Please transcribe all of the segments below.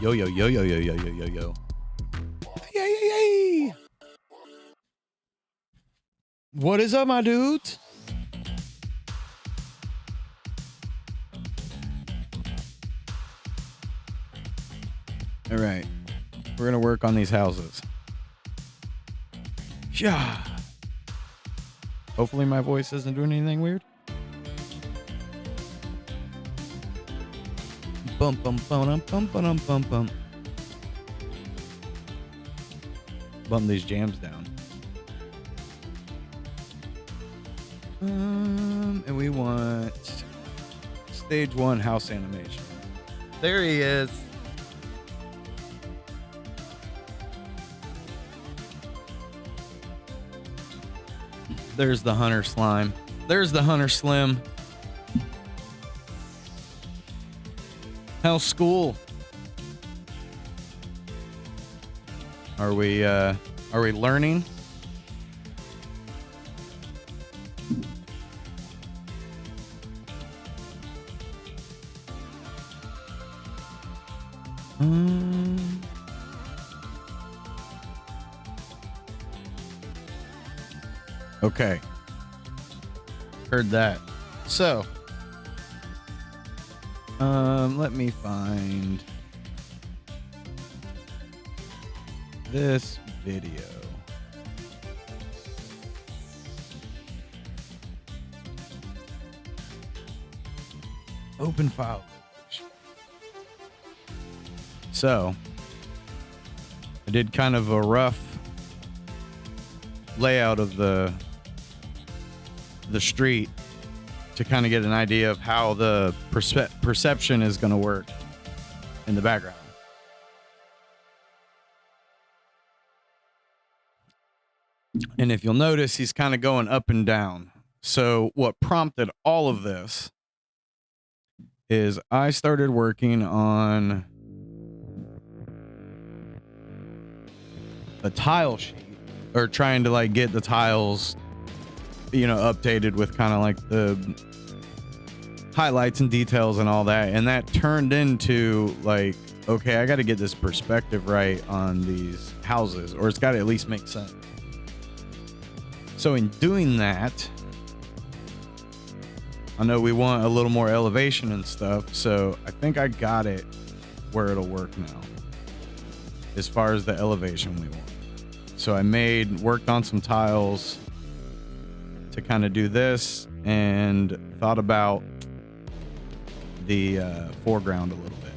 Yo, yo, yo, yo, yo, yo, yo, yo, yo. Yay, yay, yay. What is up, my dudes? All right. We're going to work on these houses. Yeah. Hopefully my voice isn't doing anything weird. Bum, bum, bum, bum, bum, bum, bum. Bump these jams down. And we want stage 1 house animation. There he is. There's the Hunter Slime. There's the Hunter Slim. How's school? Are we learning? Okay. Heard that. So, let me find this video. Open file. So, I did kind of a rough layout of the street to kind of get an idea of how the perception is going to work in the background. And if you'll notice, he's kind of going up and down. So what prompted all of this is I started working on a tile sheet, or trying to like get the tiles, you know, updated with kind of like the highlights and details and all that. And that turned into like, okay, I got to get this perspective right on these houses, or it's got to at least make sense. So in doing that, I know we want a little more elevation and stuff. So I think I got it where it'll work now as far as the elevation we want. So I worked on some tiles to kind of do this, and thought about the foreground a little bit.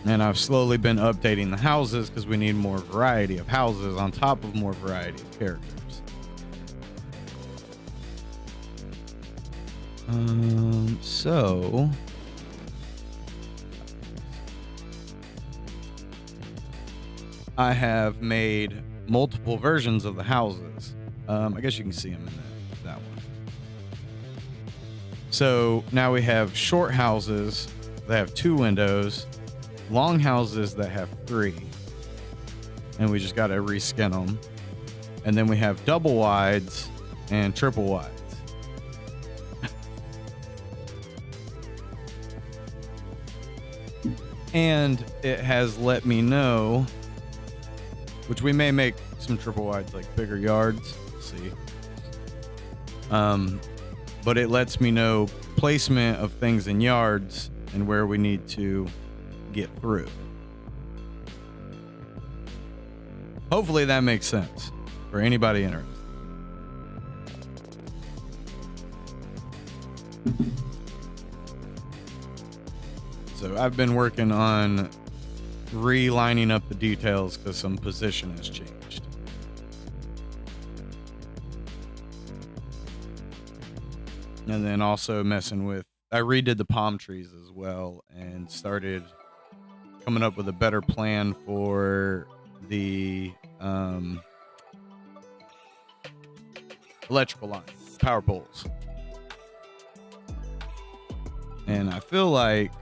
And I've slowly been updating the houses because we need more variety of houses on top of more variety of characters. So I have made multiple versions of the houses. I guess you can see them in that one. So now we have short houses that have 2 windows, long houses that have 3, and we just got to reskin them. And then we have double wides and triple wides. And it has let me know, which we may make some triple wides, like bigger yards. Let's see. But it lets me know placement of things in yards and where we need to get through. Hopefully that makes sense for anybody interested. So I've been working on relining up the details because some position has changed. And then also messing with, I redid the palm trees as well and started coming up with a better plan for the electrical line, power poles. And I feel like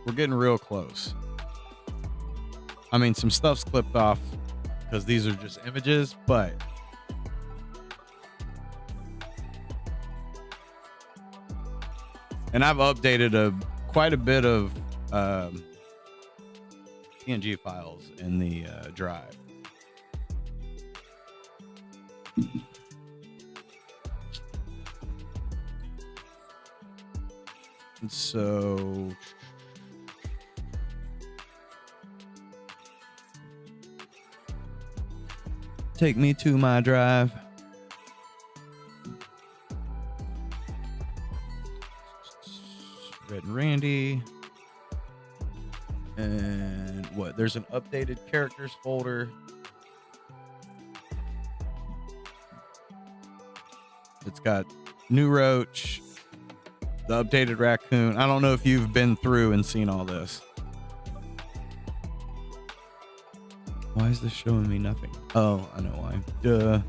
we're getting real close. I mean, some stuff's clipped off because these are just images, but And I've updated quite a bit of PNG files in the drive. And so take me to my drive. Red and Randy. And what? There's an updated characters folder. It's got new Roach, the updated Raccoon. I don't know if you've been through and seen all this. Why is this showing me nothing? Oh, I know why. Duh.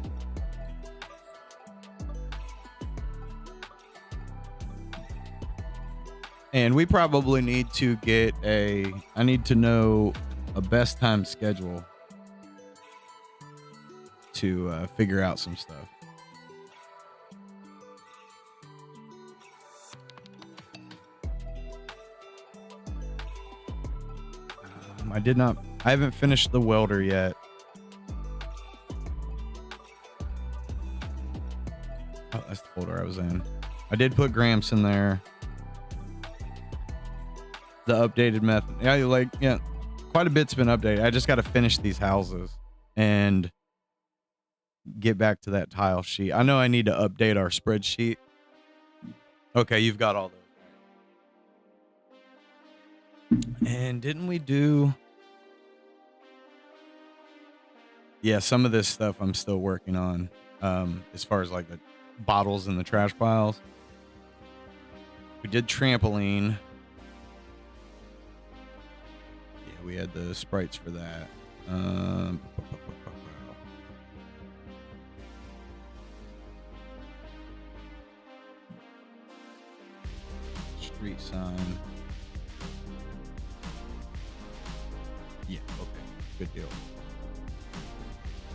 And we probably need to get I need to know a best time schedule to figure out some stuff. I haven't finished the welder yet. Oh, that's the folder I was in. I did put Gramps in there. The updated method. Yeah, quite a bit's been updated. I just got to finish these houses and get back to that tile sheet. I know I need to update our spreadsheet. Okay, you've got all those. And didn't we do... Yeah, some of this stuff I'm still working on, as far as like the bottles in the trash piles. We did trampoline. Yeah, we had the sprites for that. Street sign. Yeah, okay, good deal.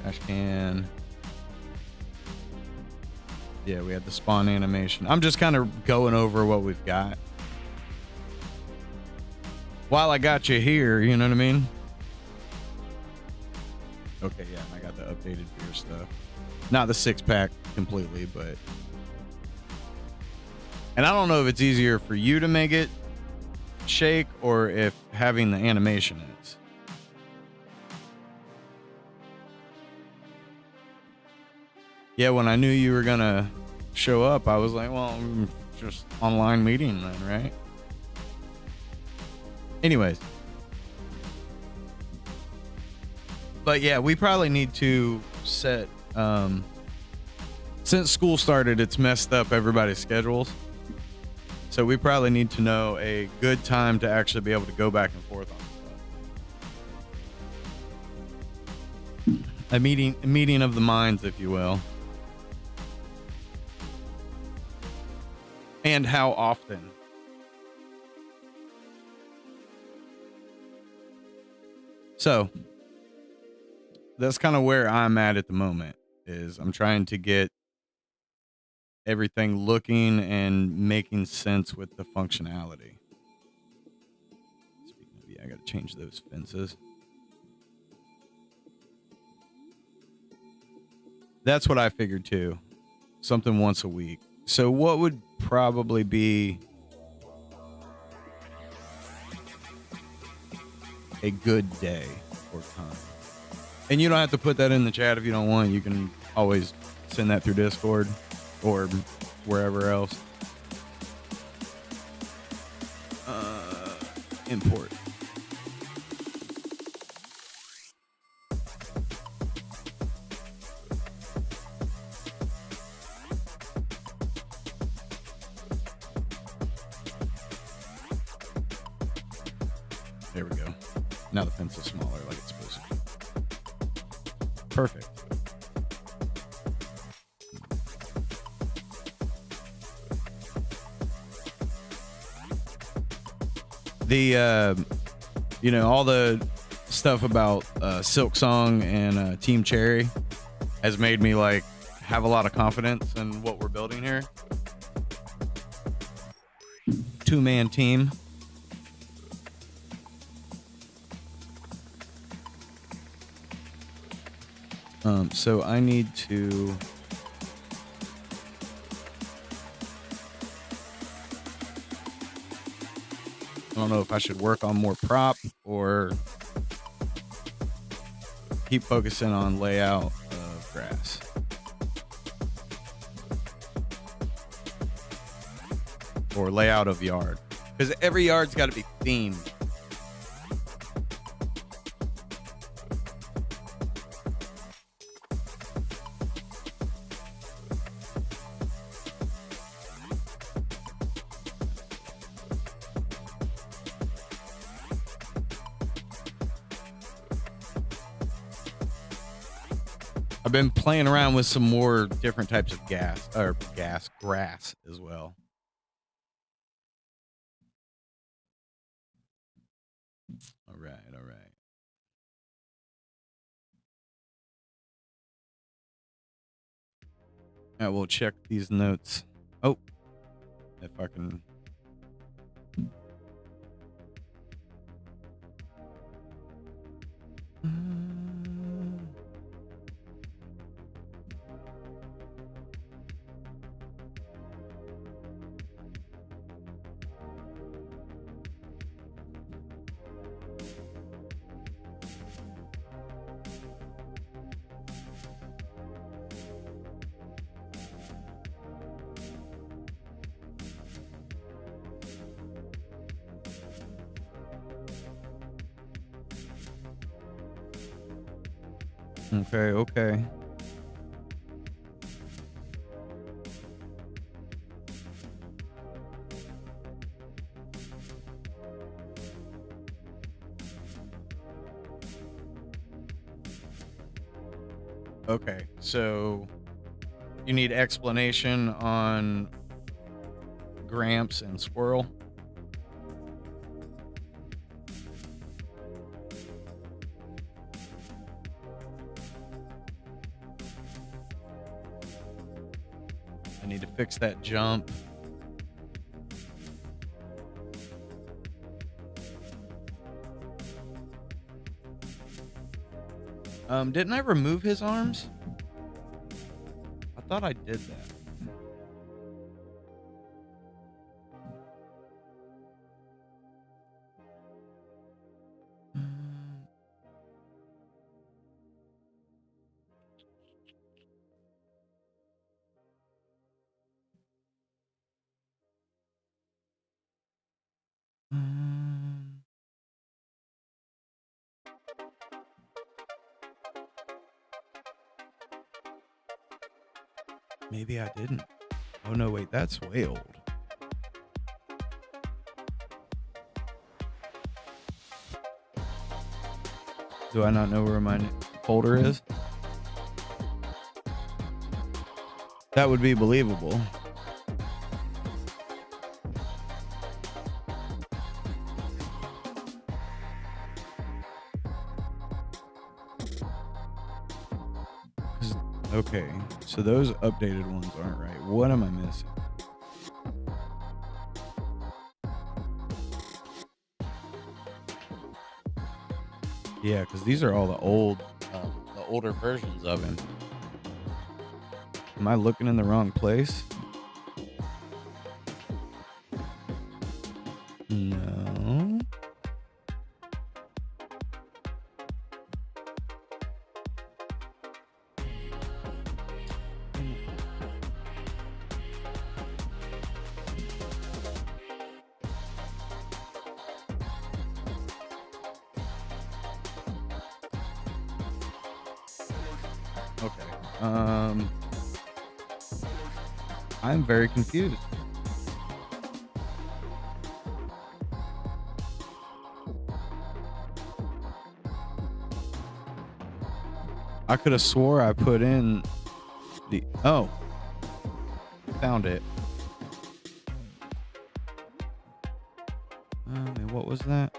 Trash can. Yeah, we had the spawn animation. I'm just kind of going over what we've got. While I got you here, you know what I mean? Okay, yeah, I got the updated beer stuff. Not the 6-pack completely, but... And I don't know if it's easier for you to make it shake or if having the animation is. Yeah, when I knew you were gonna show up, I was like, well, just online meeting then, right? Anyways. But yeah, we probably need to set, since school started, it's messed up everybody's schedules. So we probably need to know a good time to actually be able to go back and forth on stuff. A meeting of the minds, if you will. And how often? So that's kind of where I'm at the moment, is I'm trying to get everything looking and making sense with the functionality. Speaking of, yeah, I got to change those fences. That's what I figured too. Something once a week. So what would probably be a good day or time? And you don't have to put that in the chat if you don't want. You can always send that through Discord or wherever else. Import. There we go. Now the pencil's smaller like it's supposed to be. Perfect. The, you know, all the stuff about Silk Song and Team Cherry has made me like have a lot of confidence in what we're building here. 2-man team. So I need to I don't know if I should work on more prop or keep focusing on layout of grass. Or layout of yard. Because every yard's got to be themed. I've been playing around with some more different types of grass as well. All right. I will check these notes. Oh, if I can. Okay. Okay, so you need explanation on Gramps and Squirrel. I need to fix that jump. Didn't I remove his arms? I thought I did that. Maybe I didn't. Oh no, wait, that's way old. Do I not know where my folder is? That would be believable. Okay, so those updated ones aren't right. What am I missing? Yeah, because these are all the older versions of him. Am I looking in the wrong place? No. Okay. I'm very confused. I could have swore I put in the... Oh. Found it. What was that?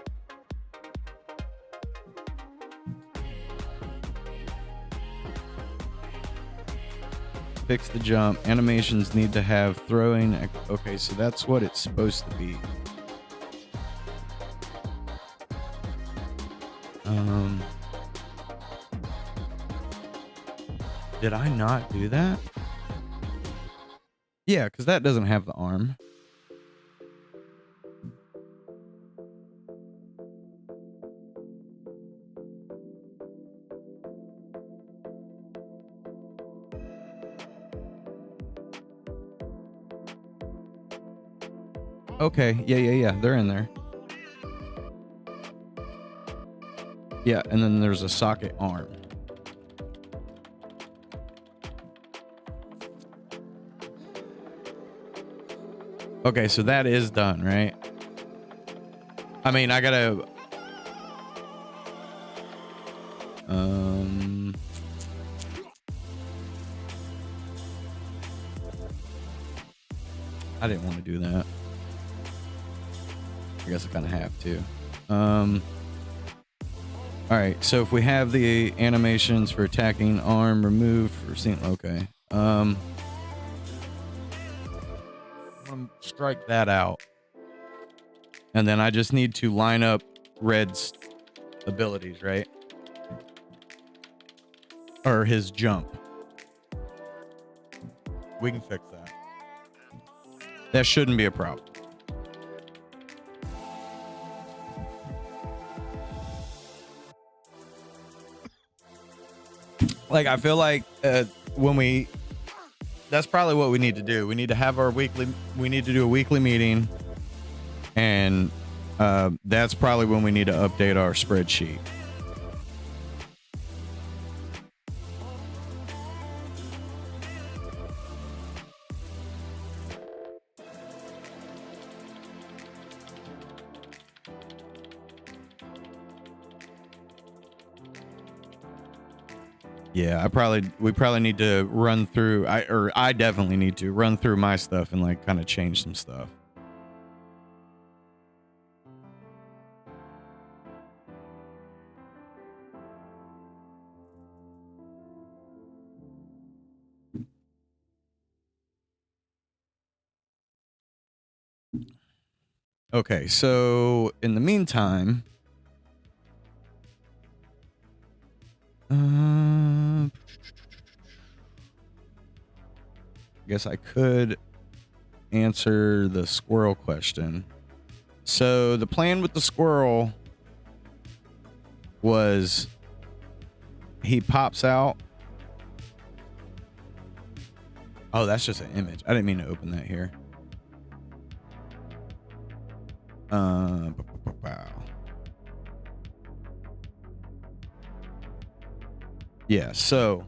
fix the jump. Animations need to have throwing. Okay, so that's what it's supposed to be. Did I not do that? Yeah, because that doesn't have the arm. Okay, yeah. They're in there. Yeah, and then there's a socket arm. Okay, so that is done, right? I mean, I gotta... I didn't want to do that. I guess I kind of have to. All right, so if we have the animations for attacking arm removed for seeing... Okay. I'm gonna strike that out. And then I just need to line up Red's abilities, right? Or his jump. We can fix that. That shouldn't be a problem. Like, I feel like that's probably what we need to do. We need to have we need to do a weekly meeting, and that's probably when we need to update our spreadsheet. Yeah, we probably need to run through, I definitely need to run through my stuff and like kind of change some stuff. Okay, so in the meantime, I guess I could answer the squirrel question. So the plan with the squirrel was he pops out. Oh, that's just an image. I didn't mean to open that here. Wow. Yeah, so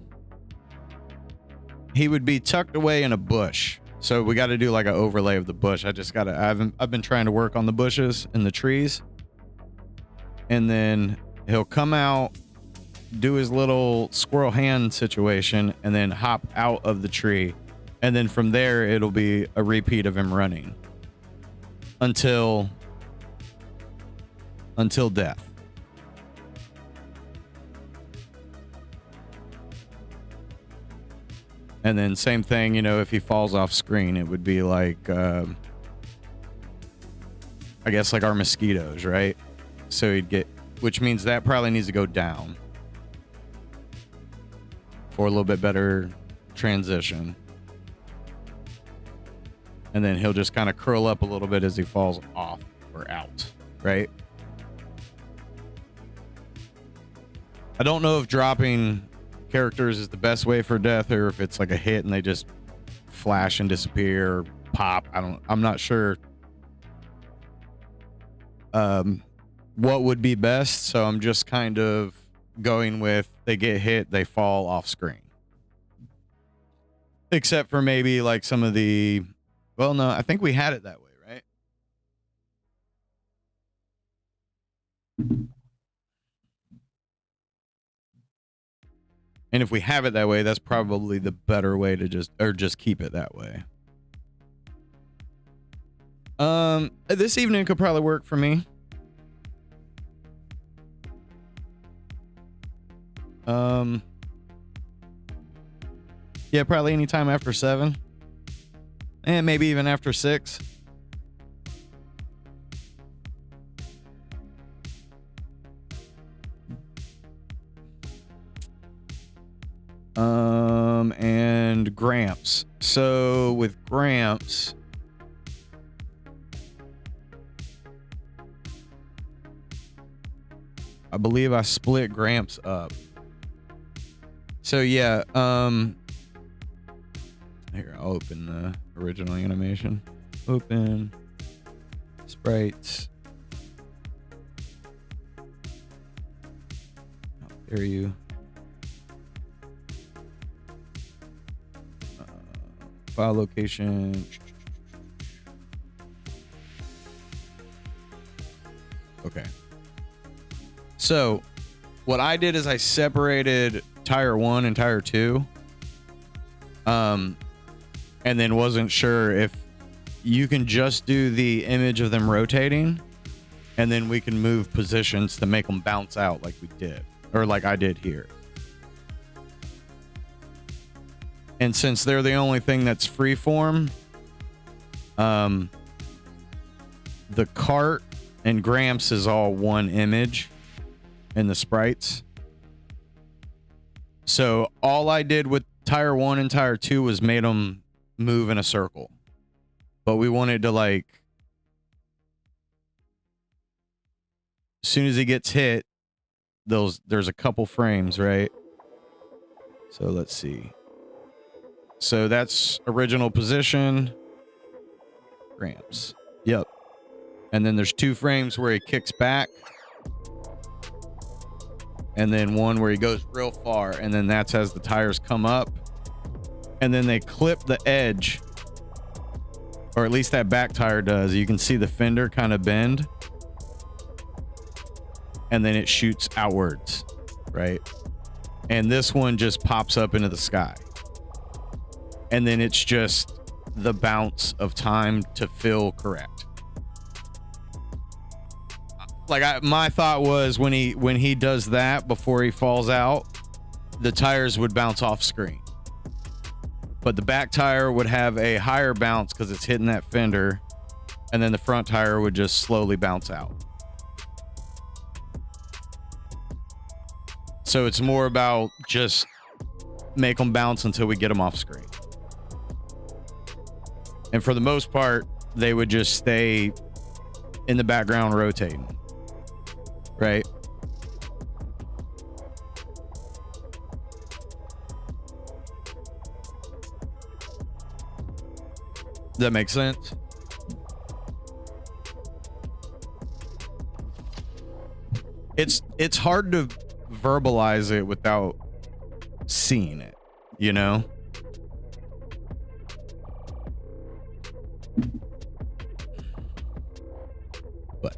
he would be tucked away in a bush. So we got to do like an overlay of the bush. I've been trying to work on the bushes and the trees. And then he'll come out, do his little squirrel hand situation, and then hop out of the tree. And then from there, it'll be a repeat of him running until death. And then same thing, you know, if he falls off screen, it would be like, I guess like our mosquitoes, right? So he'd get, which means that probably needs to go down for a little bit better transition. And then he'll just kind of curl up a little bit as he falls off or out, right? I don't know if dropping characters is the best way for death, or if it's like a hit and they just flash and disappear or pop. I'm not sure what would be best, so I'm just kind of going with they get hit, they fall off screen. Except for maybe like some of the, well, no, I think we had it that way, right? And if we have it that way, that's probably the better way to just keep it that way. This evening could probably work for me. Yeah, probably anytime after 7. And maybe even after 6. And Gramps. So with Gramps, I believe I split Gramps up. So yeah, here, I'll open the original animation. Open sprites. How dare you? File location. Okay. So what I did is I separated tire 1 and tire 2. And then wasn't sure if you can just do the image of them rotating and then we can move positions to make them bounce out like we did, or like I did here. And since they're the only thing that's freeform, the cart and Gramps is all one image in the sprites. So all I did with tire 1 and tire 2 was made them move in a circle. But we wanted to, like, as soon as he gets hit, there's a couple frames, right? So let's see. So that's original position. Gramps. Yep. And then there's 2 frames where he kicks back. And then one where he goes real far. And then that's as the tires come up. And then they clip the edge. Or at least that back tire does. You can see the fender kind of bend. And then it shoots outwards. Right? And this one just pops up into the sky. And then it's just the bounce of time to feel correct. Like my thought was when he does that before he falls out, the tires would bounce off screen. But the back tire would have a higher bounce because it's hitting that fender, and then the front tire would just slowly bounce out. So it's more about just make them bounce until we get them off screen. And for the most part, they would just stay in the background rotating. Right? Does that make sense? It's hard to verbalize it without seeing it, you know? But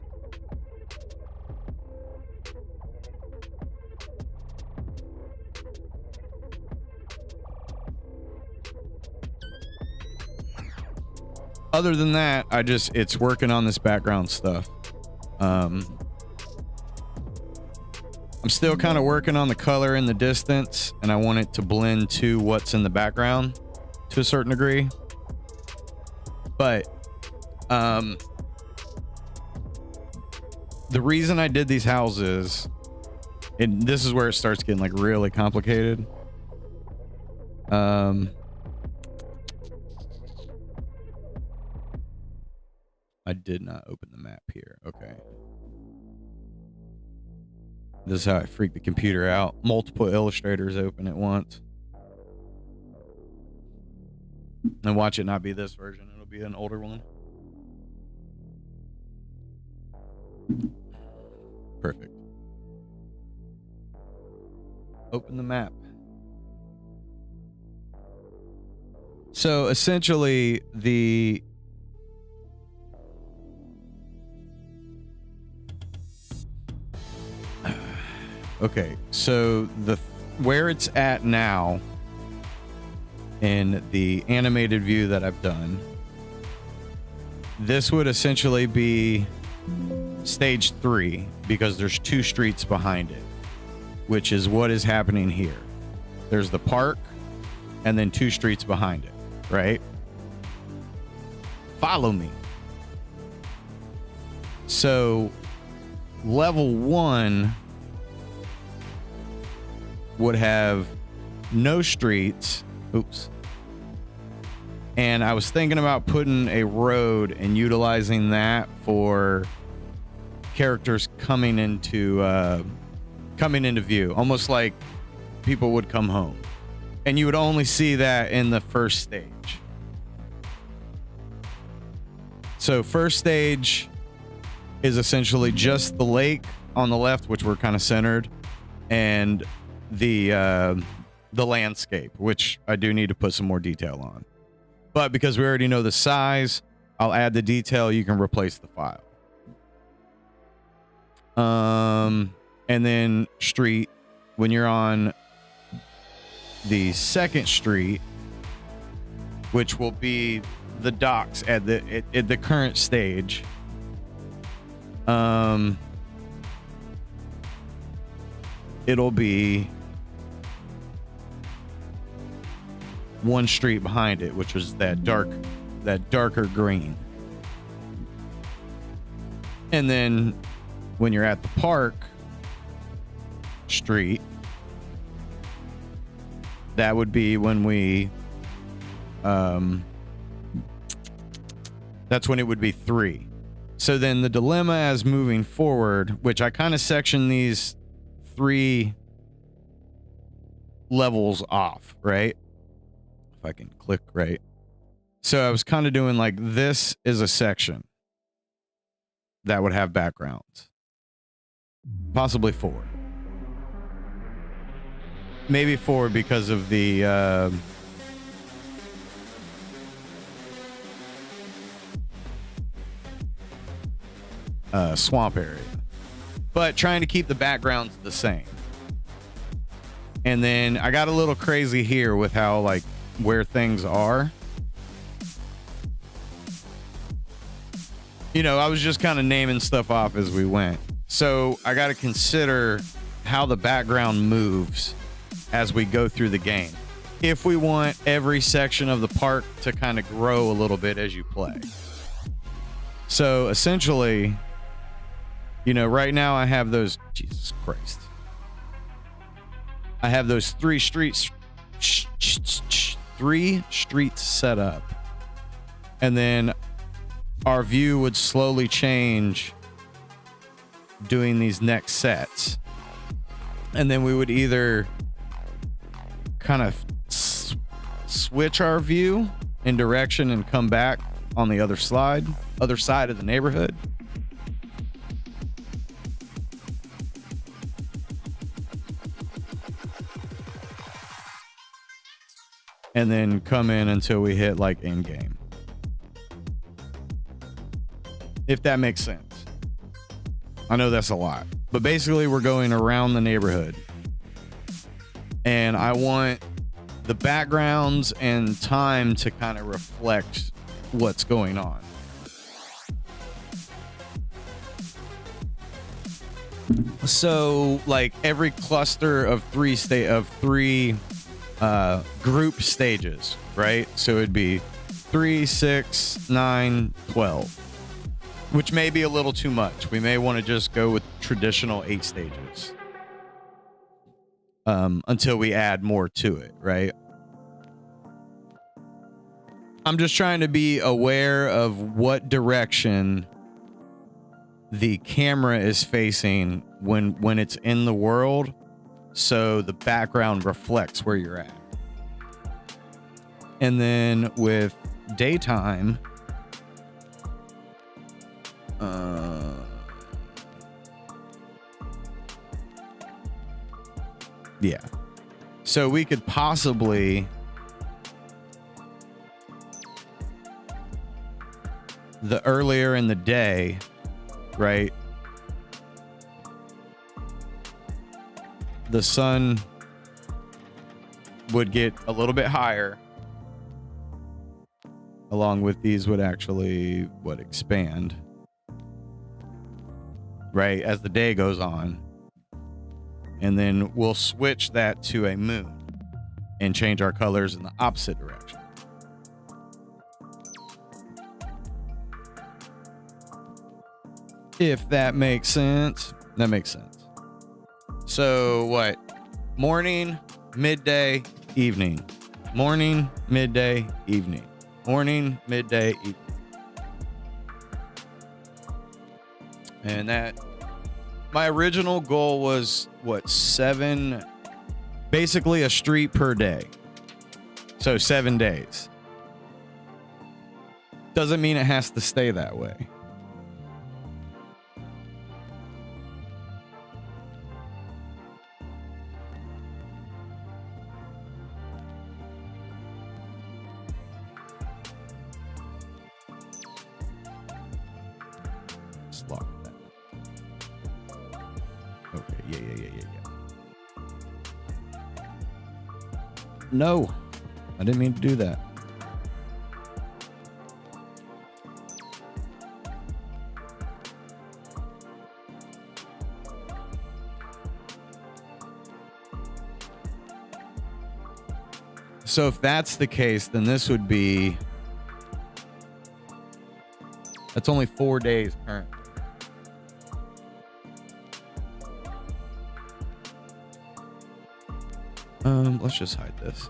other than that, it's working on this background stuff. I'm still kind of working on the color in the distance, and I want it to blend to what's in the background to a certain degree. But the reason I did these houses, and this is where it starts getting like really complicated. I did not open the map here. Okay. This is how I freak the computer out. Multiple illustrators open at once. And watch it not be this version. It'll be an older one. Perfect. Open the map. So essentially the okay, so where it's at now in the animated view that I've done, this would essentially be stage 3 because there's 2 streets behind it, which is what is happening here. There's the park and then 2 streets behind it, right? Follow me. So level 1 would have no streets. Oops. And I was thinking about putting a road and utilizing that for characters coming into view, almost like people would come home. And you would only see that in the first stage. So first stage is essentially just the lake on the left, which we're kind of centered, and the landscape, which I do need to put some more detail on. But because we already know the size, I'll add the detail. You can replace the file. And then street, when you're on the second street, which will be the docks at the current stage, it'll be 1 street behind it, which is that darker green. And then when you're at the park street, that would be when that's when it would be 3. So then the dilemma as moving forward, which I kind of section these 3 levels off, right? If I can click right. So I was kind of doing like, this is a section that would have backgrounds. Possibly 4. Maybe 4 because of the swamp area. But trying to keep the backgrounds the same. And then I got a little crazy here with how, like, where things are. You know, I was just kind of naming stuff off as we went. So I got to consider how the background moves as we go through the game, if we want every section of the park to kind of grow a little bit as you play. So essentially, you know, right now I have those, Jesus Christ, I have those 3 streets set up, and then our view would slowly change doing these next sets. And then we would either kind of switch our view in direction and come back on the other side of the neighborhood. And then come in until we hit like in game. If that makes sense. I know that's a lot, but basically we're going around the neighborhood, and I want the backgrounds and time to kind of reflect what's going on. So like every cluster of 3 group stages, right? So it'd be 3, 6, 9, 12. Which may be a little too much. We may want to just go with traditional 8 stages until we add more to it, right? I'm just trying to be aware of what direction the camera is facing when it's in the world, so the background reflects where you're at. And then with daytime, yeah. So we could possibly the earlier in the day, right? The sun would get a little bit higher, along with these would actually expand, right, as the day goes on. And then we'll switch that to a moon. and change our colors in the opposite direction. If that makes sense. That makes sense. So what? Morning, midday, evening. Morning, midday, evening. Morning, midday, evening. And that, my original goal was what, 7, basically a street per day. So 7 days. Doesn't mean it has to stay that way. Lock that. Okay, yeah. No, I didn't mean to do that. So if that's the case, then this would be, that's only 4 days currently. Let's just hide this.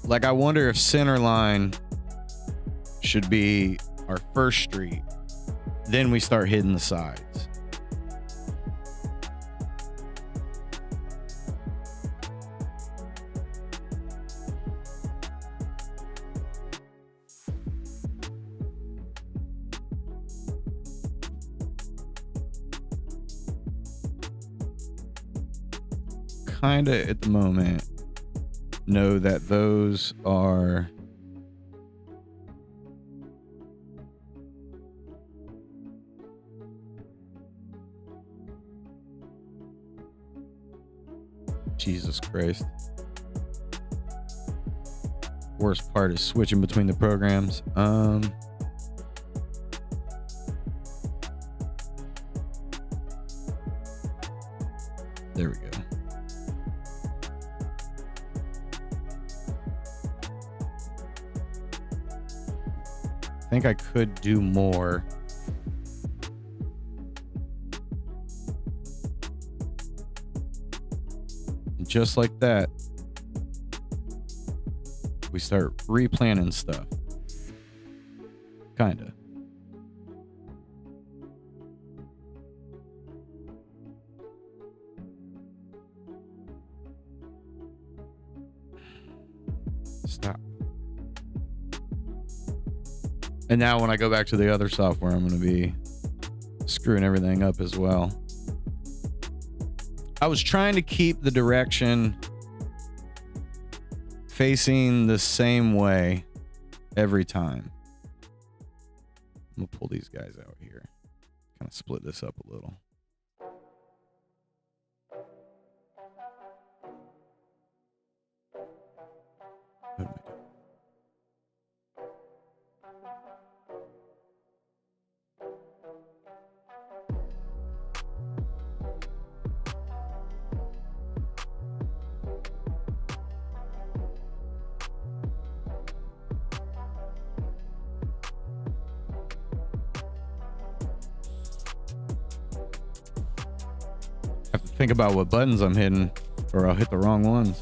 Like, I wonder if Centerline should be our first street. Then we start hitting the sides. Kinda at the moment know that those are Jesus Christ. Worst part is switching between the programs. There we go. I think I could do more. Just like that, we start replanning stuff. Kinda. Stop. And now when I go back to the other software, I'm going to be screwing everything up as well. I was trying to keep the direction facing the same way every time. I'm going to pull these guys out here. Kind of split this up a little. What am I doing? Think about what buttons I'm hitting, or I'll hit the wrong ones.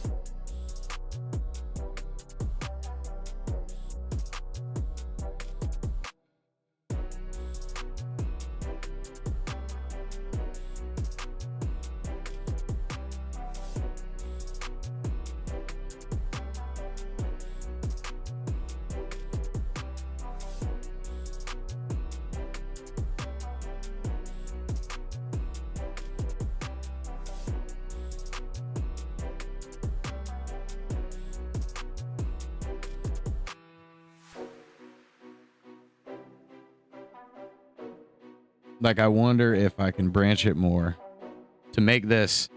Like, I wonder if I can branch it more to make this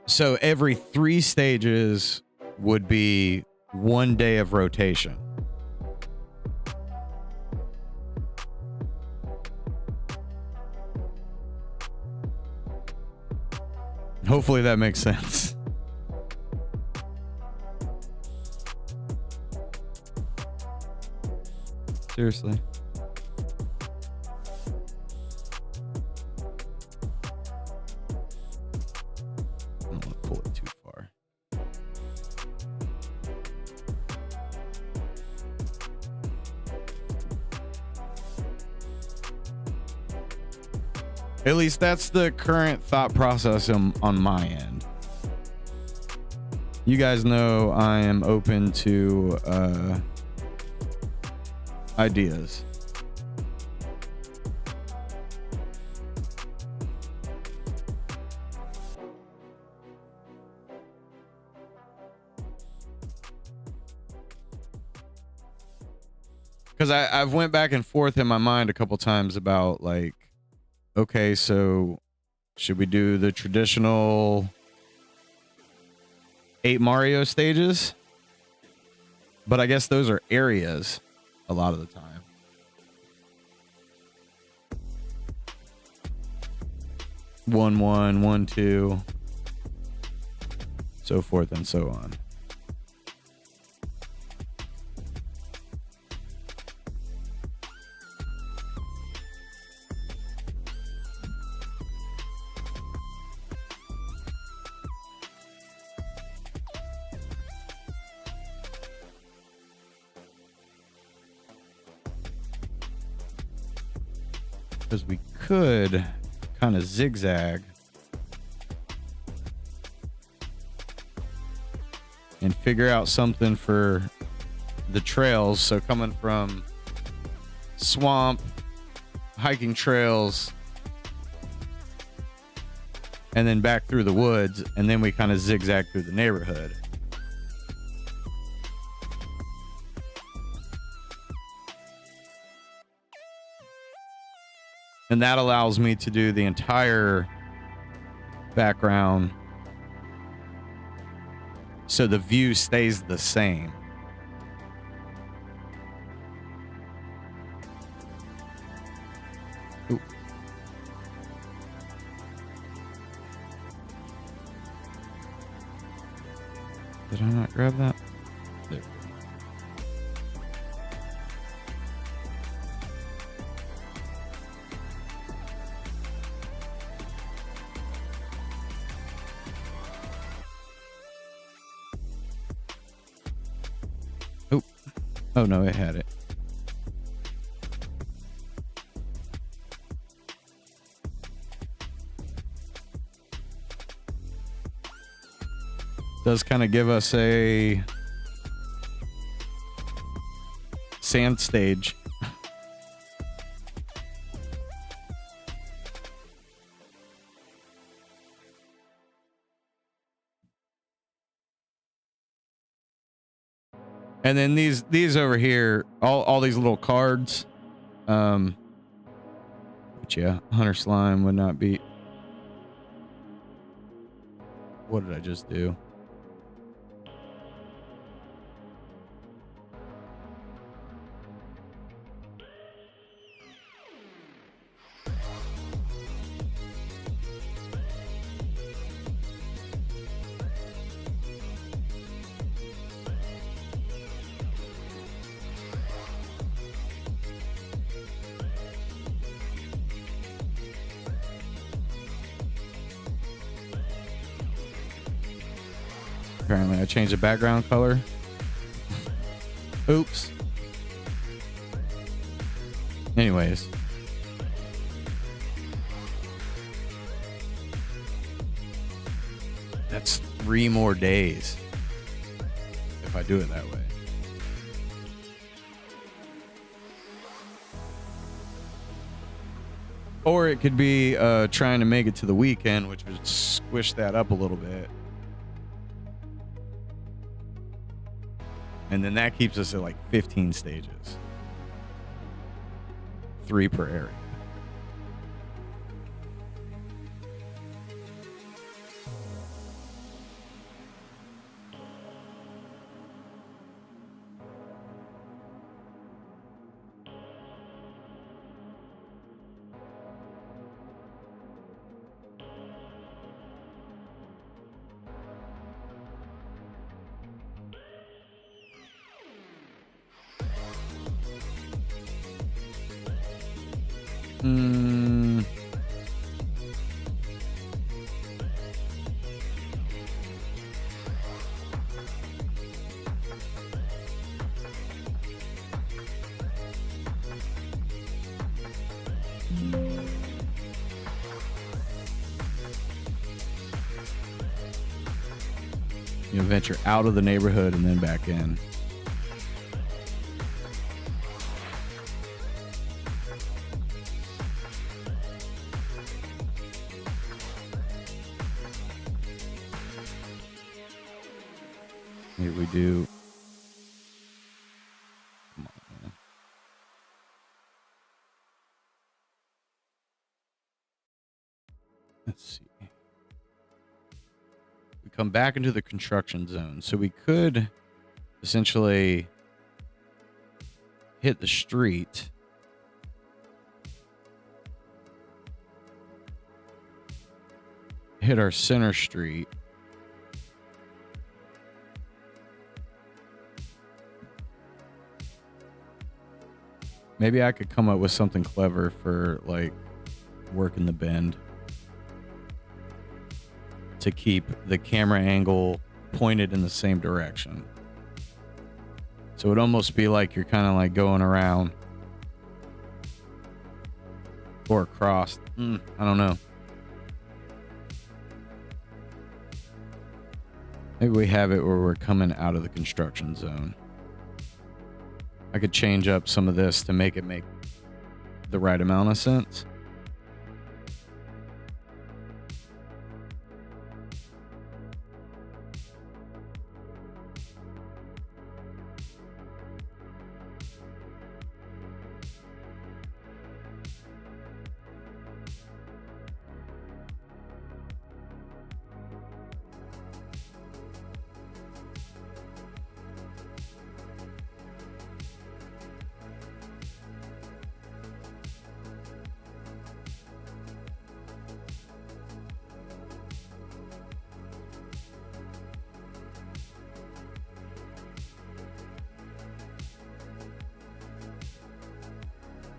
so every 3 stages would be 1 day of rotation. Hopefully that makes sense. Seriously. I don't want to pull it too far. At least that's the current thought process on my end. You guys know I am open to ideas. Because I've went back and forth in my mind a couple times about, like, okay, so should we do the traditional 8 Mario stages? But I guess those are areas a lot of the time. One, 1, 2, so forth and so on. Because we could kind of zigzag and figure out something for the trails. So coming from swamp, hiking trails, and then back through the woods, and then we kind of zigzag through the neighborhood. And that allows me to do the entire background so the view stays the same. Ooh. Did I not grab that? There. Oh no, it had it. Does kind of give us a sand stage. And then these over here, all these little cards, which yeah, Hunter Slime would not be. What did I just do? Apparently I changed the background color. Oops. Anyways. That's 3 more days if I do it that way. Or it could be trying to make it to the weekend, which would squish that up a little bit. And then that keeps us at like 15 stages. 3 per area. Mm. You know, venture out of the neighborhood and then back in. Maybe we do. Come on, man. Let's see. We come back into the construction zone. So we could essentially hit the street. Hit our center street. Maybe I could come up with something clever for like working the bend to keep the camera angle pointed in the same direction. So it'd almost be like you're kind of like going around or across. I don't know. Maybe we have it where we're coming out of the construction zone. I could change up some of this to make it make the right amount of sense.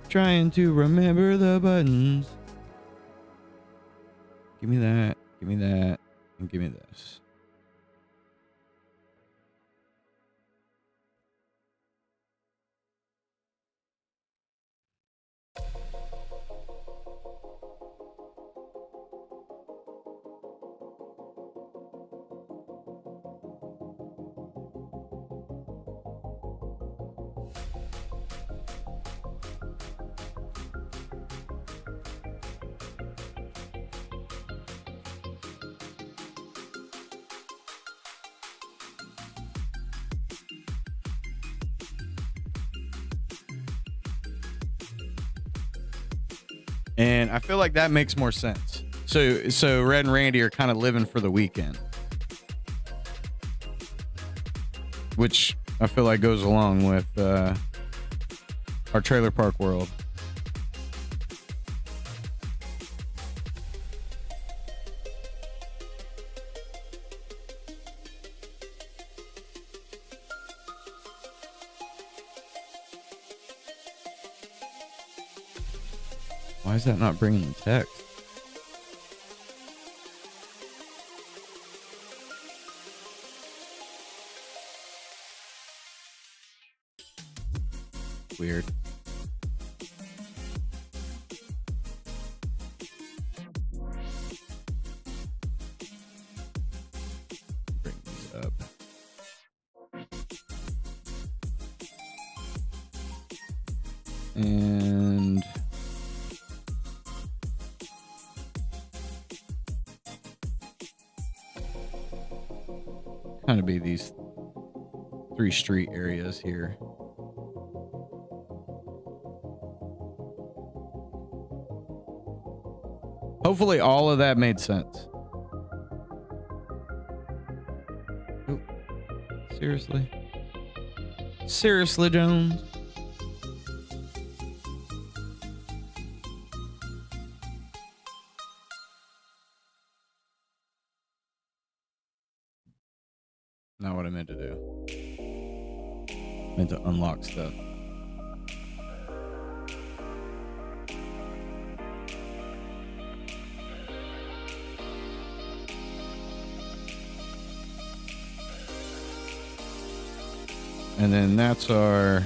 Trying to remember the buttons. Give me that, and give me this. And I feel like that makes more sense. So Red and Randy are kind of living for the weekend, which I feel like goes along with our trailer park world. Why is that not bringing the text? Weird. Bring these up. And kind of be these 3 street areas here. Hopefully all of that made sense. Oh, seriously? Seriously, Jones? Not what I meant to do. I meant to unlock stuff. And then that's our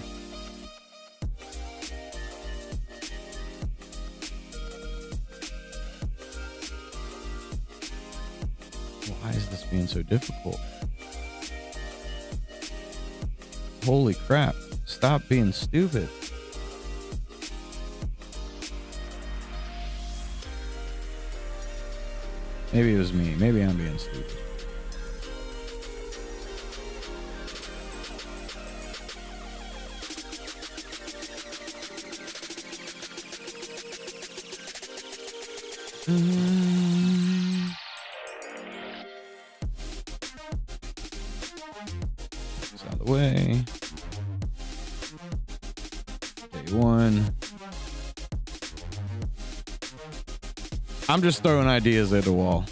why is this being so difficult? Holy crap. Stop being stupid. Maybe it was me. Maybe I'm being stupid. It's out of the way. Day one. I'm just throwing ideas at the wall.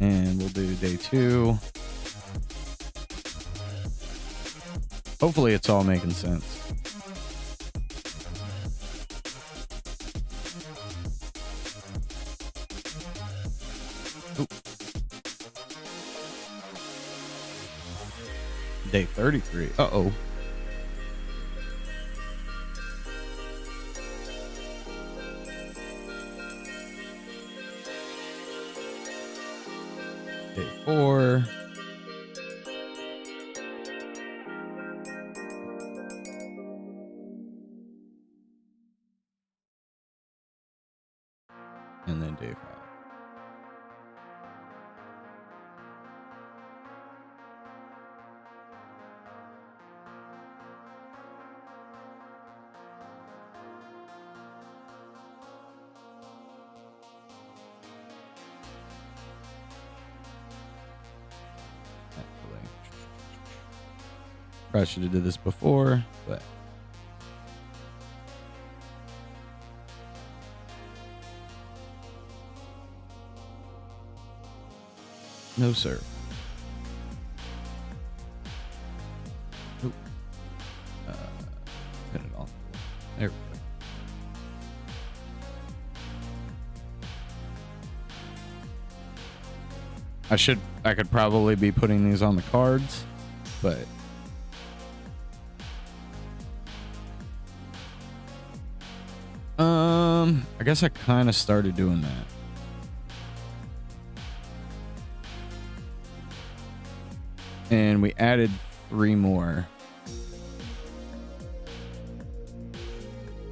And we'll do day two. Hopefully it's all making sense. Ooh. Day 33. Uh-oh. Day 4. And then day 5. Probably should have did this before, but no, sir. Oop. Put it on. There we go. I could probably be putting these on the cards, but I guess I kind of started doing that. And we added 3 more.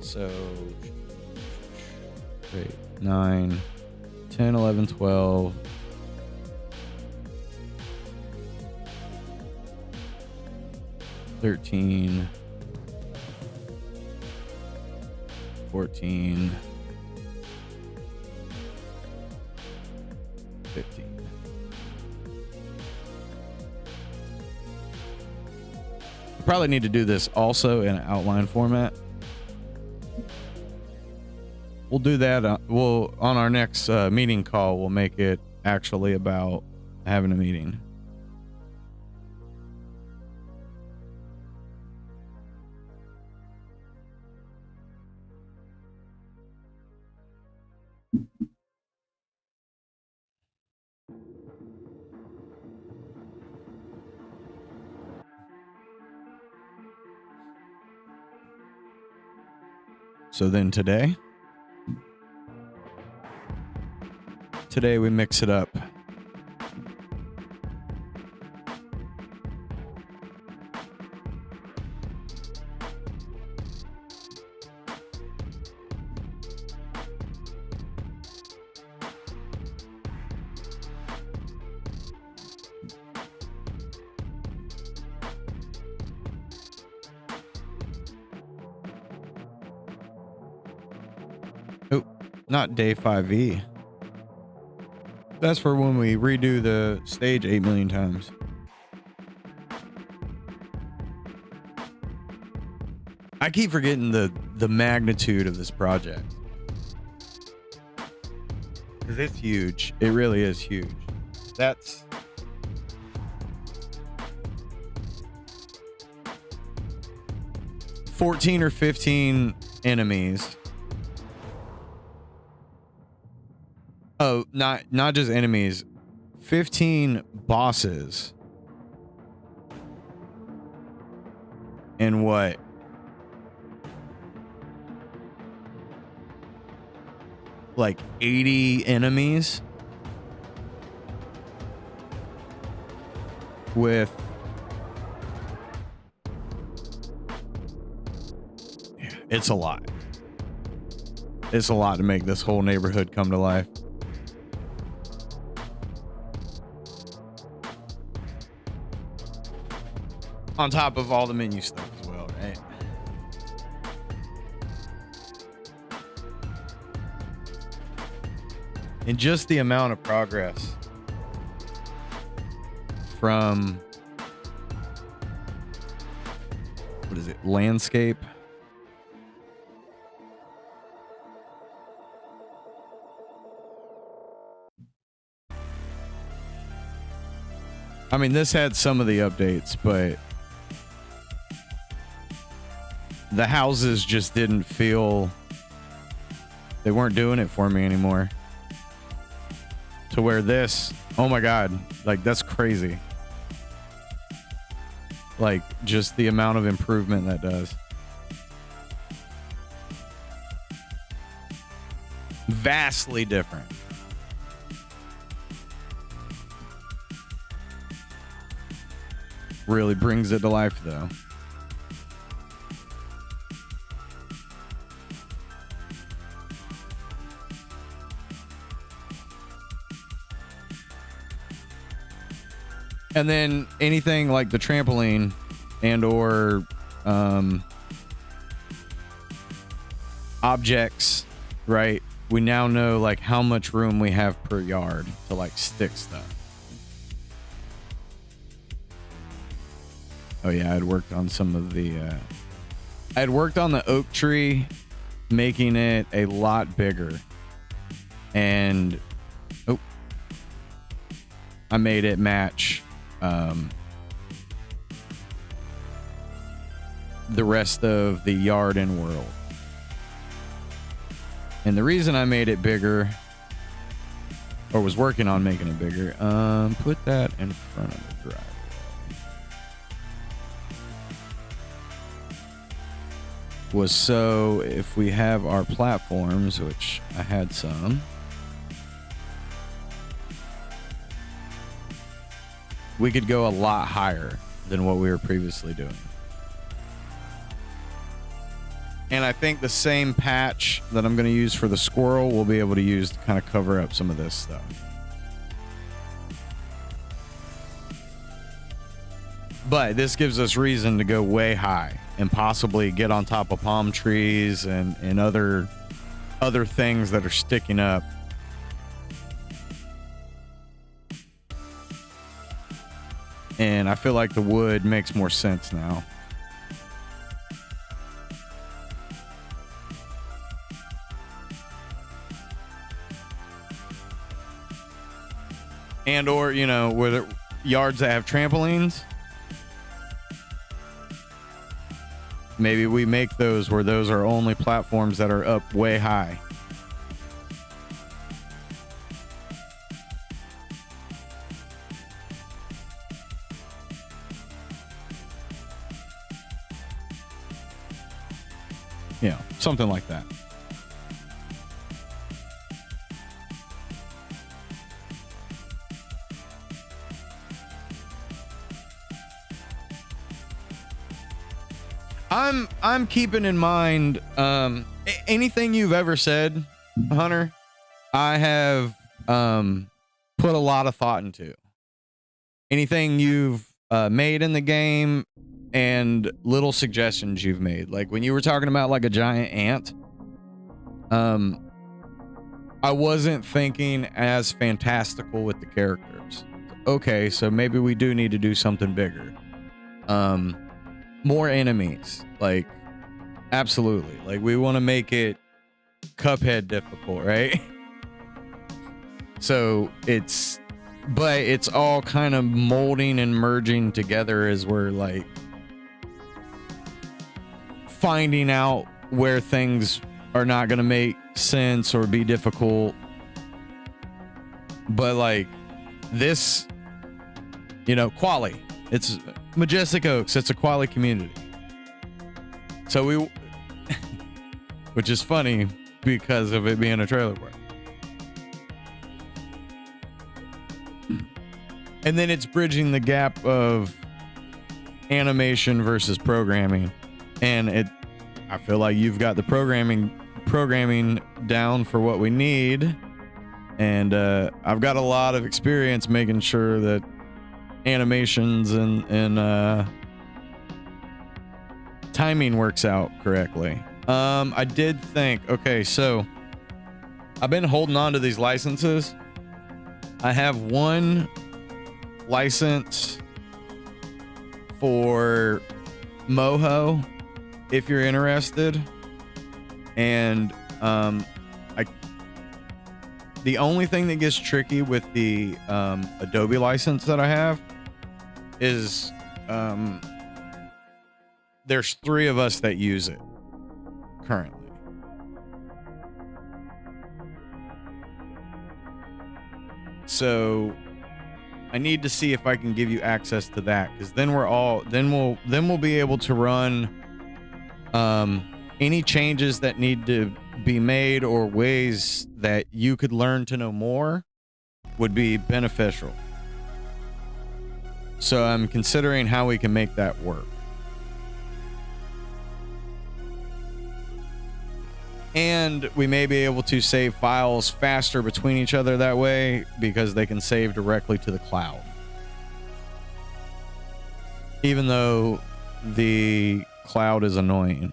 So 8, 9, 10, 11, 12. 13, 14, 15. Probably need to do this also in an outline format. We'll do that. We'll on our next meeting call, we'll make it actually about having a meeting. So then today we mix it up. Oh, not day 5e. That's for when we redo the stage 8 million times. I keep forgetting the magnitude of this project. Because it's huge. It really is huge. That's... $14 or 15 enemies. Oh, not just enemies, 15 bosses. And what? Like 80 enemies with it's a lot. It's a lot to make this whole neighborhood come to life. On top of all the menu stuff as well, right? And just the amount of progress from, what is it, landscape? I mean, this had some of the updates, but the houses just didn't feel, they weren't doing it for me anymore. To where this, oh my God, like that's crazy. Like just the amount of improvement that does. Vastly different. Really brings it to life though. And then anything like the trampoline and or objects, right? We now know like how much room we have per yard to like stick stuff. Oh yeah, I'd worked on some of the I'd worked on the oak tree, making it a lot bigger. And I made it match the rest of the yard and world. And the reason I made it bigger, or was working on making it bigger, put that in front of the driveway. Was so if we have our platforms, which I had some, we could go a lot higher than what we were previously doing. And I think the same patch that I'm going to use for the squirrel we'll be able to use to kind of cover up some of this stuff. But this gives us reason to go way high and possibly get on top of palm trees and other things that are sticking up. And I feel like the wood makes more sense now. And or, you know, where the yards that have trampolines, maybe we make those where those are only platforms that are up way high. Yeah, something like that. I'm keeping in mind anything you've ever said, Hunter, I have put a lot of thought into. Anything you've made in the game and little suggestions you've made. Like when you were talking about like a giant ant, I wasn't thinking as fantastical with the characters. Okay, so maybe we do need to do something bigger. More enemies, like absolutely. Like we want to make it Cuphead difficult, right? So it's all kind of molding and merging together as we're like finding out where things are not going to make sense or be difficult. But like this, you know, Quali, it's Majestic Oaks. It's a Quali community. So we, which is funny because of it being a trailer park. And then it's bridging the gap of animation versus programming. And I feel like you've got the programming down for what we need. And I've got a lot of experience making sure that animations and timing works out correctly. I did think, okay, so I've been holding on to these licenses. I have one license for Moho, if you're interested. And the only thing that gets tricky with the Adobe license that I have is there's 3 of us that use it currently. So I need to see if I can give you access to that, because then we'll be able to run any changes that need to be made or ways that you could learn to know more would be beneficial. So I'm considering how we can make that work. And we may be able to save files faster between each other that way, because they can save directly to the cloud. Even though the cloud is annoying.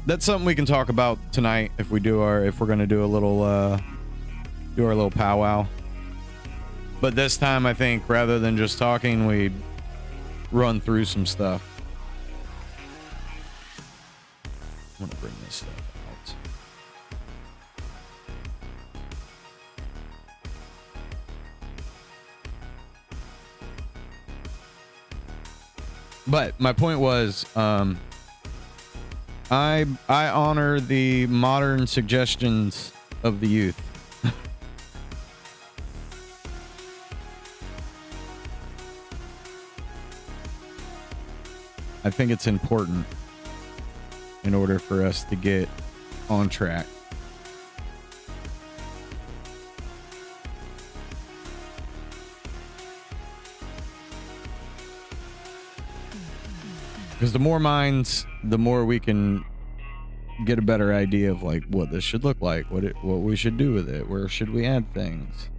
That's something we can talk about tonight if we're going to do a little our little powwow. But this time I think rather than just talking, we'd run through some stuff. I'm gonna bring this stuff out. But my point was, I honor the modern suggestions of the youth. I think it's important in order for us to get on track. Because the more minds, the more we can get a better idea of like what this should look like, what we should do with it, where should we add things.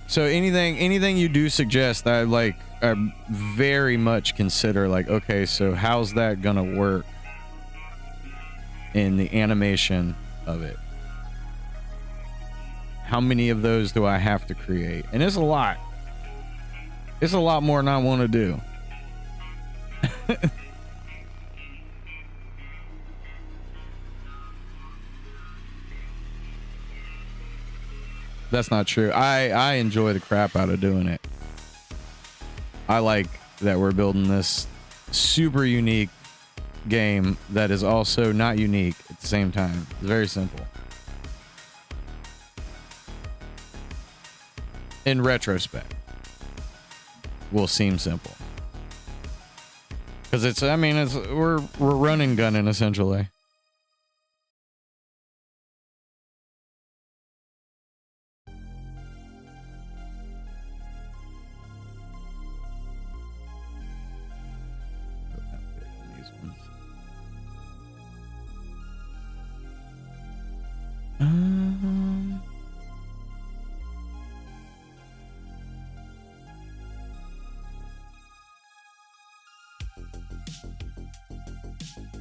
So anything you do suggest, I very much consider like, okay, so how's that gonna work in the animation of it? How many of those do I have to create? And it's a lot. It's a lot more than I want to do. That's not true. I enjoy the crap out of doing it. I like that we're building this super unique game that is also not unique at the same time. It's very simple. In retrospect, will seem simple. Because we're running gunning essentially.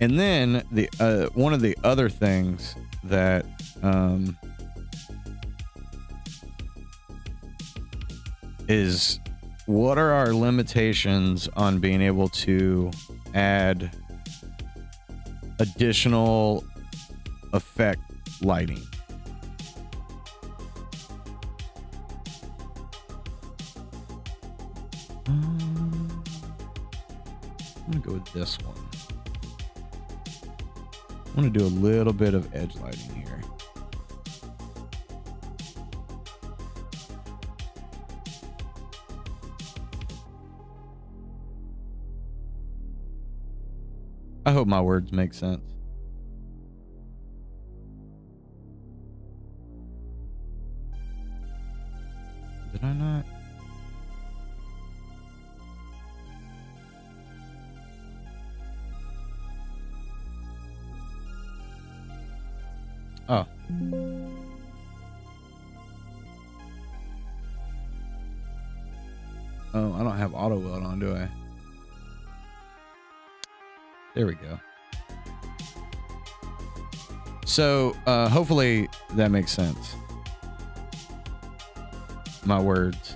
And then the one of the other things that is, what are our limitations on being able to add additional effect lighting? I'm gonna go with this one. I'm gonna do a little bit of edge lighting here. I hope my words make sense. Did I not? Oh. Oh, I don't have auto weld on, do I? There we go. So, hopefully that makes sense. My words.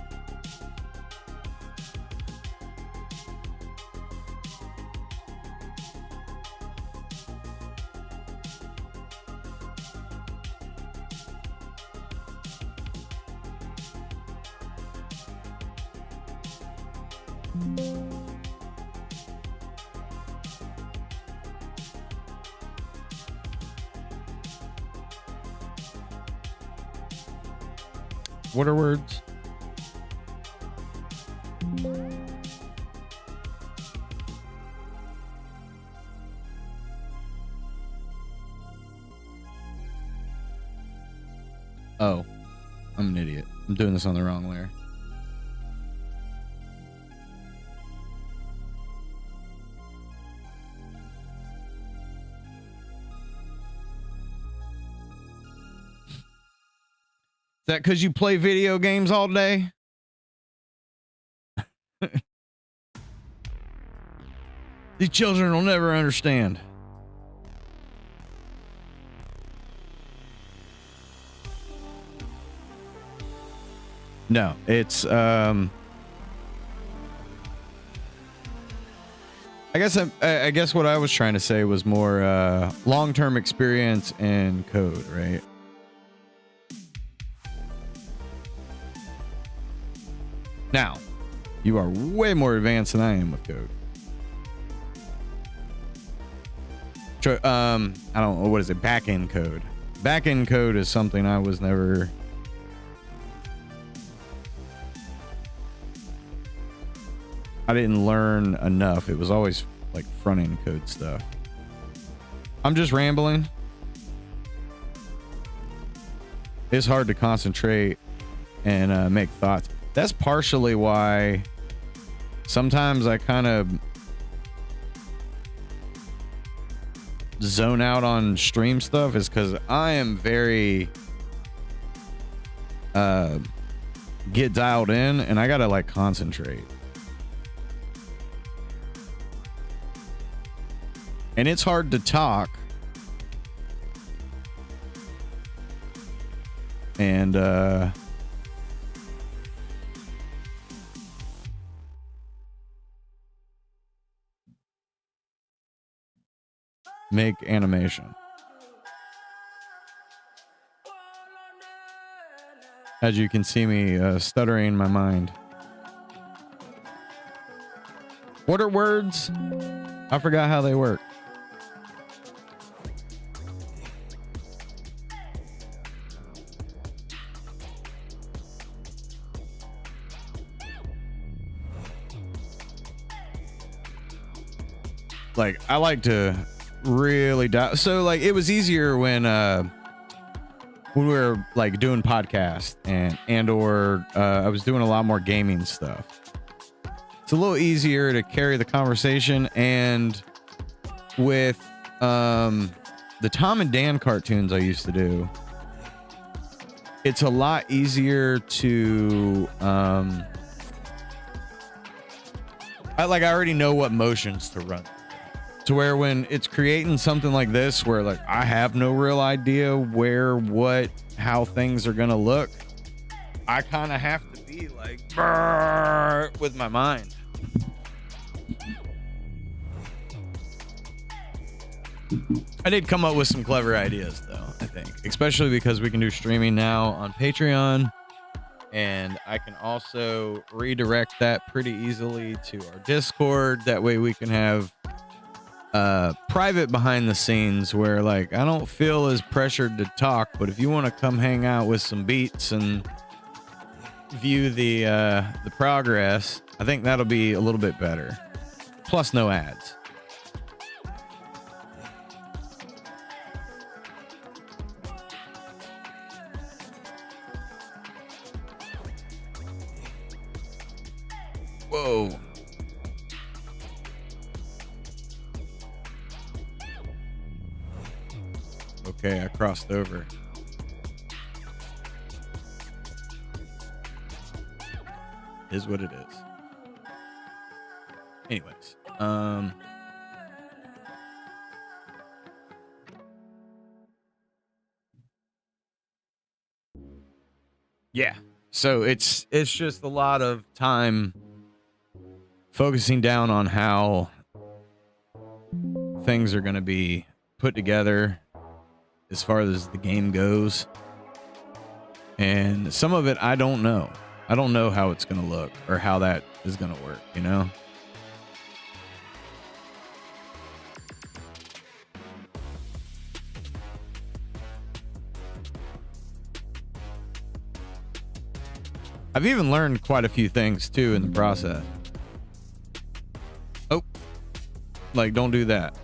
What are words? Oh, I'm an idiot. I'm doing this on the wrong layer. Is that because you play video games all day? These children will never understand. No, it's I guess what I was trying to say was more long-term experience in code, right? Now, you are way more advanced than I am with code. I don't know, what is it? Back-end code. Back-end code is something I was never... I didn't learn enough. It was always like front-end code stuff. I'm just rambling. It's hard to concentrate and make thoughts. That's partially why sometimes I kind of zone out on stream stuff, is because I am very get dialed in and I gotta like concentrate. And it's hard to talk and make animation. As you can see me stuttering in my mind. What are words? I forgot how they work. Like, I like to really dive. So like, it was easier when we were like doing podcasts and/or I was doing a lot more gaming stuff. It's a little easier to carry the conversation, and with the Tom and Dan cartoons I used to do, it's a lot easier to I already know what motions to run. To where when it's creating something like this, where like I have no real idea where, what, how things are gonna look, I kind of have to be like with my mind. I did come up with some clever ideas though, I think, especially because we can do streaming now on Patreon, And I can also redirect that pretty easily to our Discord. That way we can have private behind the scenes where like I don't feel as pressured to talk, but if you want to come hang out with some beats and view the progress, I think that'll be a little bit better. Plus no ads. Whoa. Okay, I crossed over. Is what it is. Anyways, yeah. So it's just a lot of time focusing down on how things are going to be put together as far as the game goes. And some of it I don't know. I don't know how it's going to look or how that is going to work, you know? I've even learned quite a few things too in the process. Oh, like don't do that.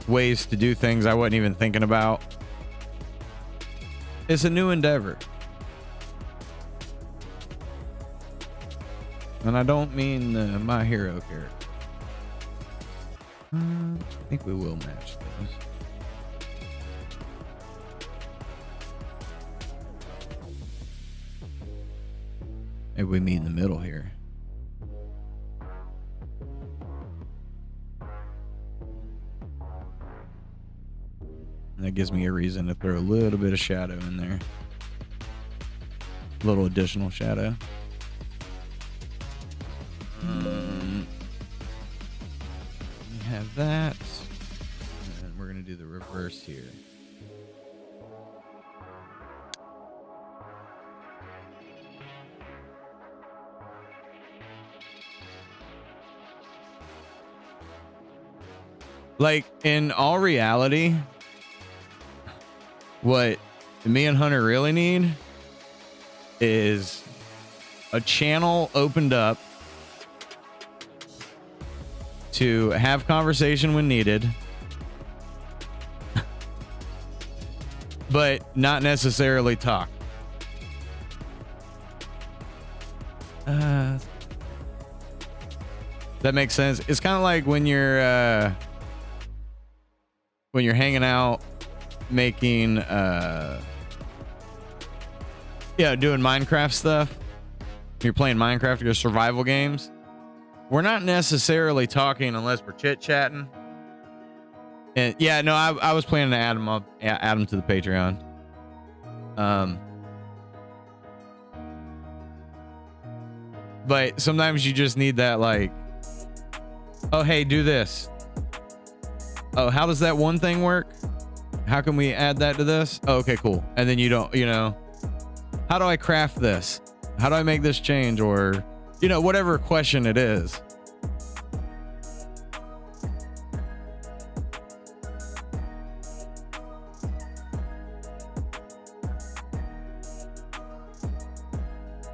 Ways to do things I wasn't even thinking about. It's a new endeavor. And I don't mean the My Hero character. I think we will match those. Maybe we meet in the middle here. And that gives me a reason to throw a little bit of shadow in there. A little additional shadow. We have that. And we're going to do the reverse here. Like, in all reality, what me and Hunter really need is a channel opened up to have conversation when needed, but not necessarily talk. That makes sense. It's kind of like when you're hanging out, making doing Minecraft stuff. You're playing Minecraft, your survival games. We're not necessarily talking unless we're chit-chatting. And yeah, no, I was planning to add him to the Patreon. But sometimes you just need that, like, oh, hey, do this. Oh, how does that one thing work? How can we add that to this? Oh, okay, cool. And then you don't, how do I craft this? How do I make this change? Or, whatever question it is.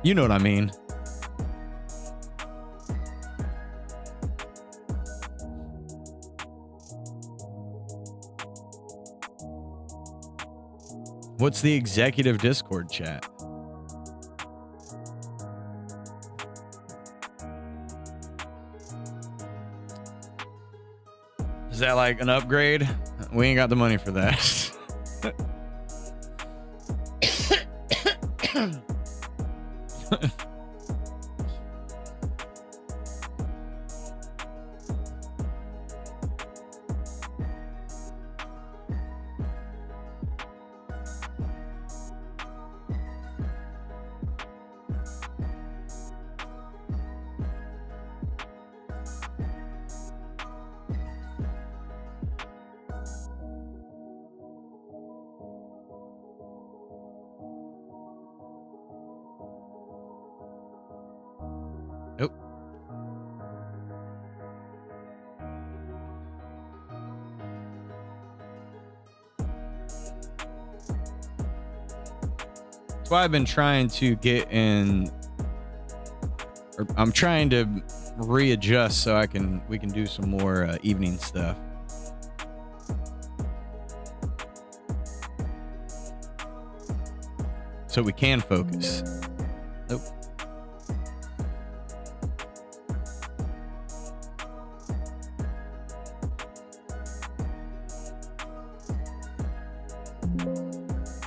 You know what I mean? What's the executive Discord chat? Is that like an upgrade? We ain't got the money for that. Nope. That's why I've been trying to get in, or I'm trying to readjust so we can do some more evening stuff. So we can focus. Nope.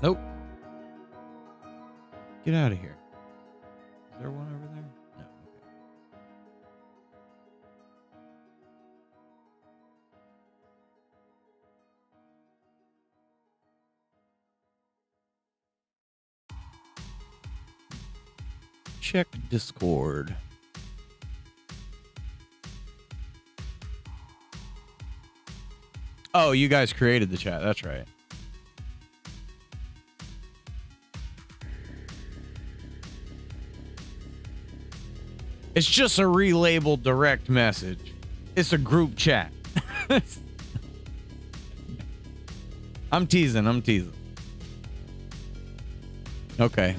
Nope. Get out of here. Is there one over there? No. Okay. Check Discord. Oh, you guys created the chat. That's right. It's just a relabeled direct message. It's a group chat. I'm teasing. Okay.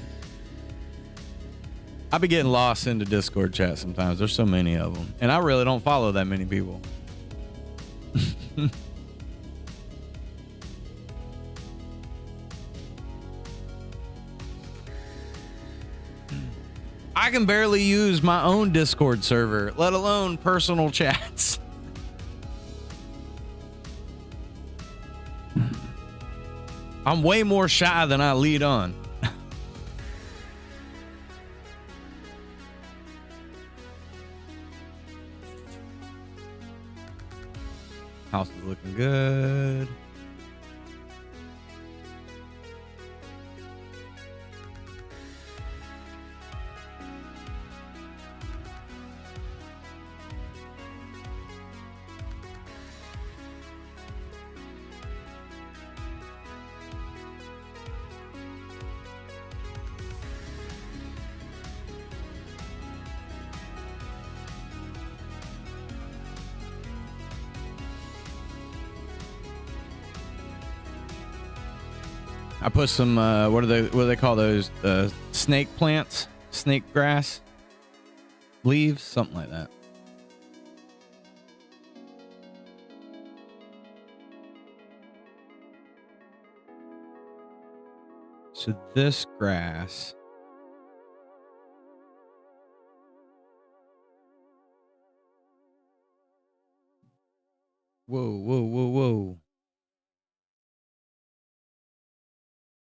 I be getting lost into Discord chat sometimes. There's so many of them. And I really don't follow that many people. I can barely use my own Discord server, let alone personal chats. I'm way more shy than I lead on. House is looking good. I put some what do they call those? Snake plants, snake grass, leaves, something like that. So this grass. Whoa.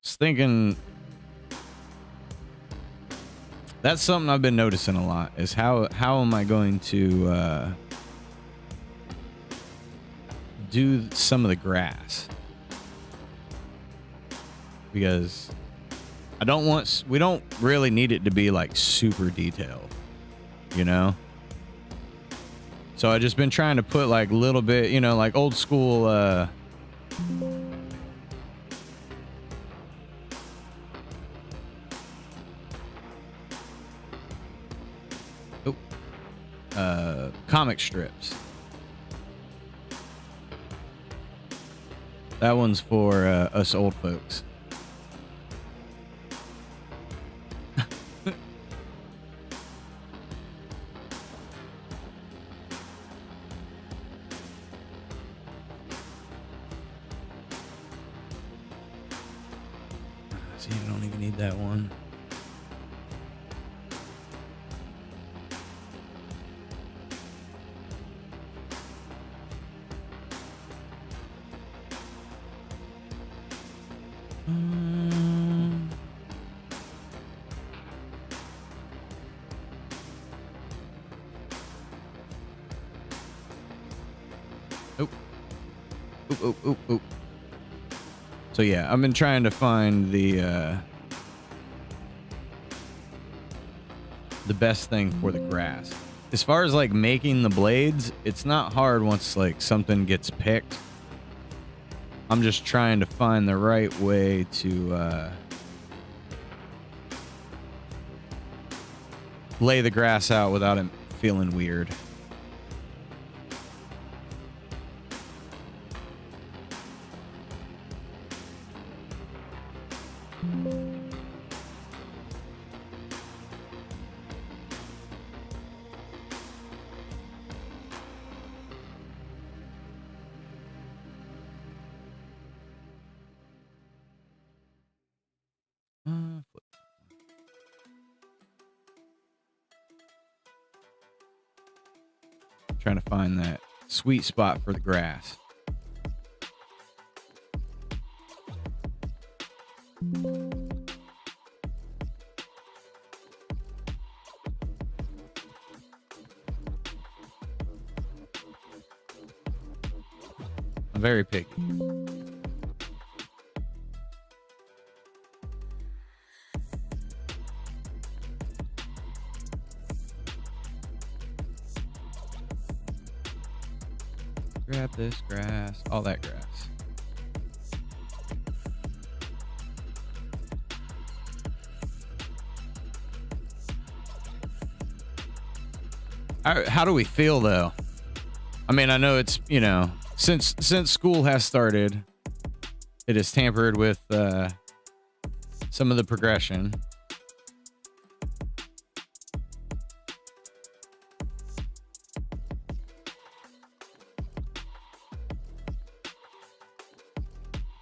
Just thinking that's something I've been noticing a lot is how am I going to do some of the grass, because we don't really need it to be like super detailed, you know? So I just been trying to put like a little bit, you know, like old school comic strips. That one's for us old folks. See, you don't even need that one. Oop. So yeah, I've been trying to find the best thing for the grass. As far as like making the blades, it's not hard once like something gets picked. I'm just trying to find the right way to lay the grass out without it feeling weird. Trying to find that sweet spot for the grass. I'm very picky. Grab this grass, all that grass. How do we feel though? I mean, I know it's, you know, since school has started, it has tampered with some of the progression.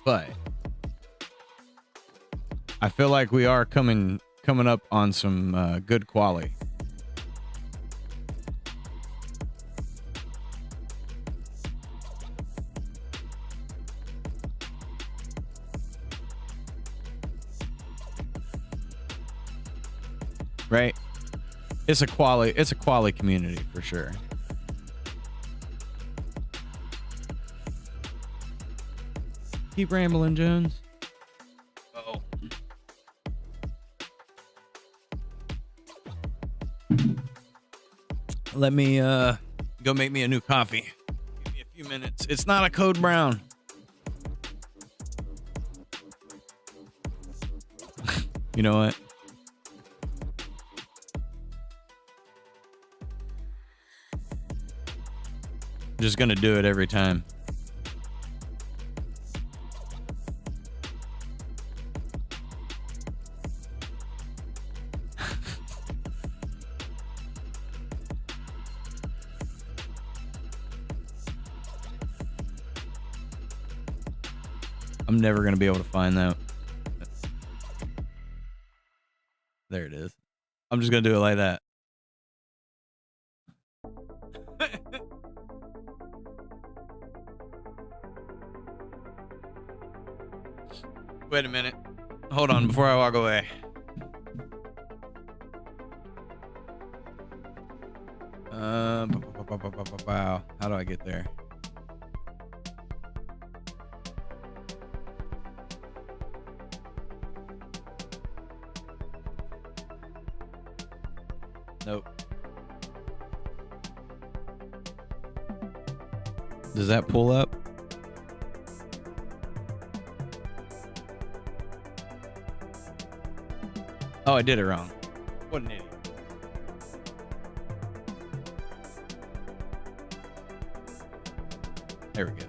But I feel like we are coming up on some good quality. Right? It's a quality community for sure. Keep rambling, Jones. Oh. Let me go make me a new coffee. Give me a few minutes. It's not a Code Brown. You know what? I'm just gonna do it every time. I'm never going to be able to find that. There it is. I'm just going to do it like that. Wait a minute. Hold on before I walk away. Wow. How do I get there? Nope. Does that pull up? Oh, I did it wrong. What an idiot. There we go.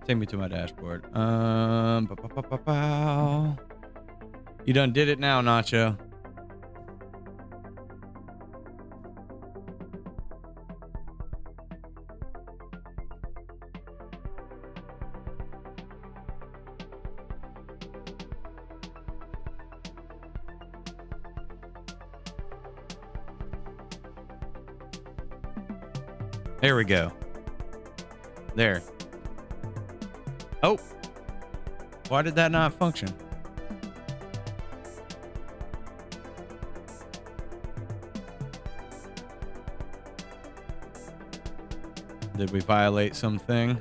Take me to my dashboard. You done did it now, Nacho. There we go. There. Oh. Why did that not function? Did we violate something?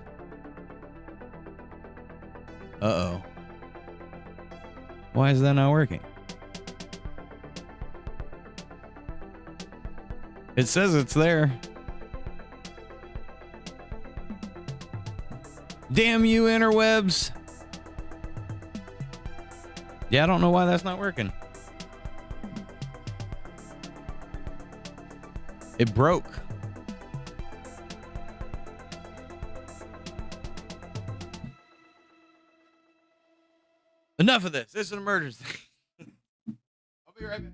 Uh-oh. Why is that not working? It says it's there. Damn you, interwebs. Yeah, I don't know why that's not working. It broke. Enough of this. This is an emergency. I'll be right back.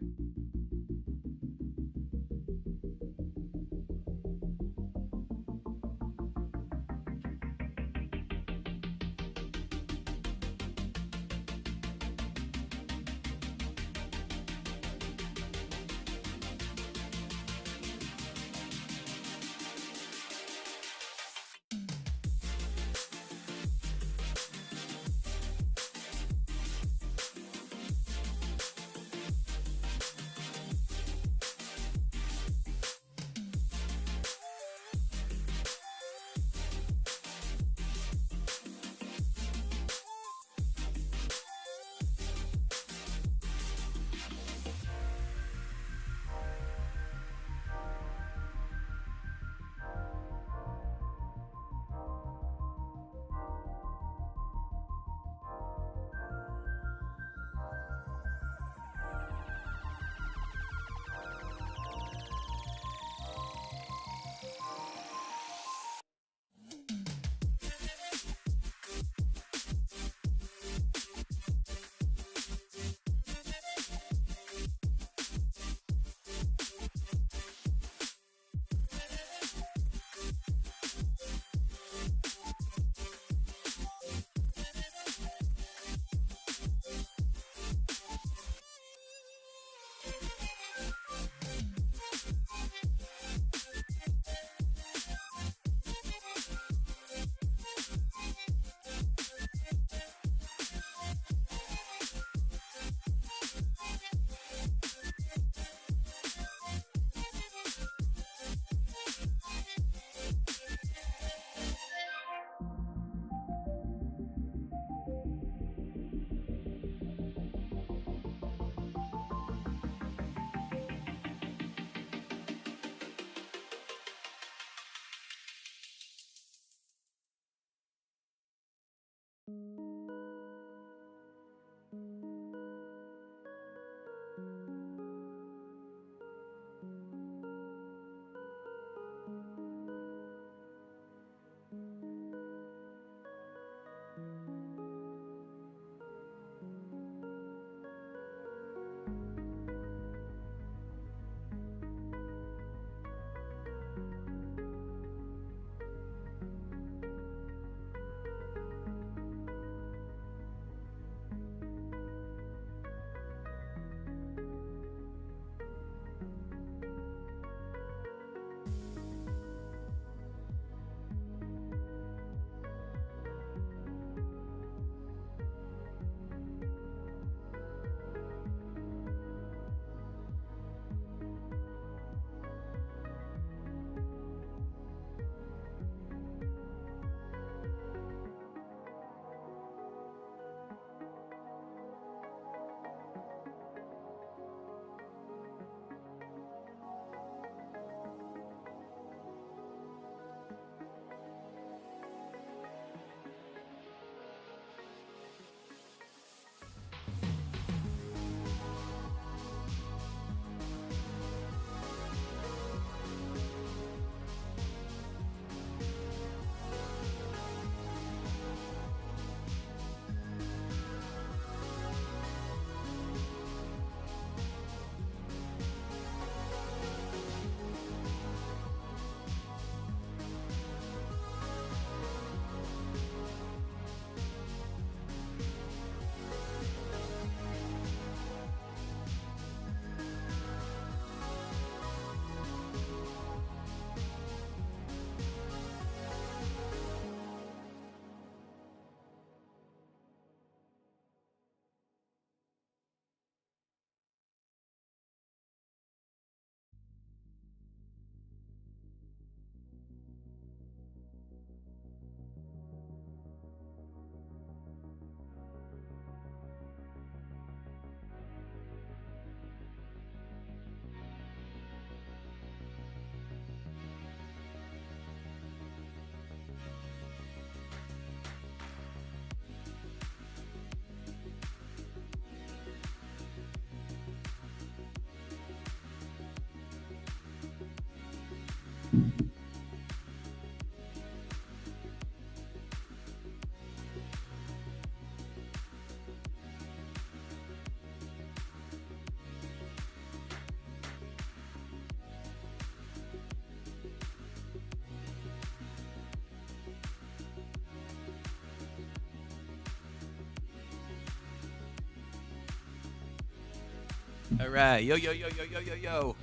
All right. Yo, yo, yo, yo, yo, yo, yo.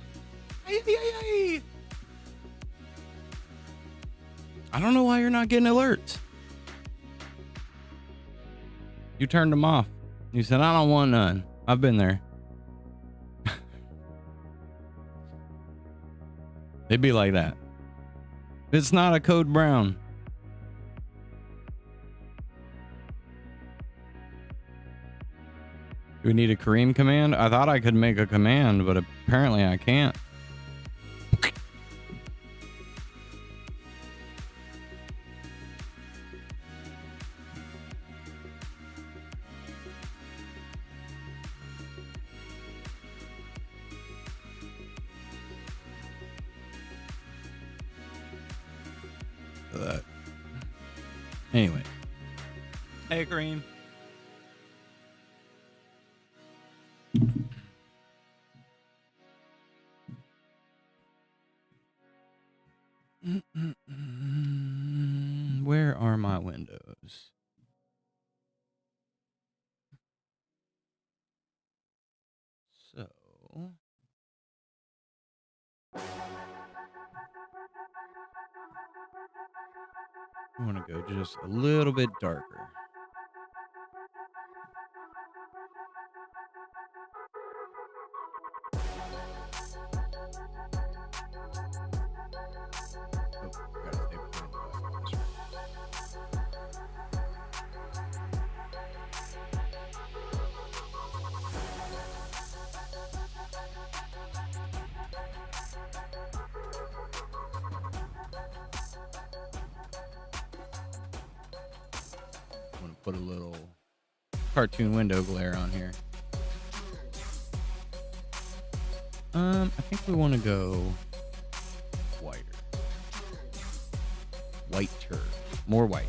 Ay, ay, ay, ay. I don't know why you're not getting alerts. You turned them off. You said, I don't want none. I've been there. It'd be like that. It's not a code brown. Do we need a Kareem command? I thought I could make a command, but apparently I can't. Anyway. Hey, Kareem. Where are my windows? So I want to go just a little bit darker. I'm going to put a little cartoon window glare on here. I think we want to go whiter. Whiter. More white.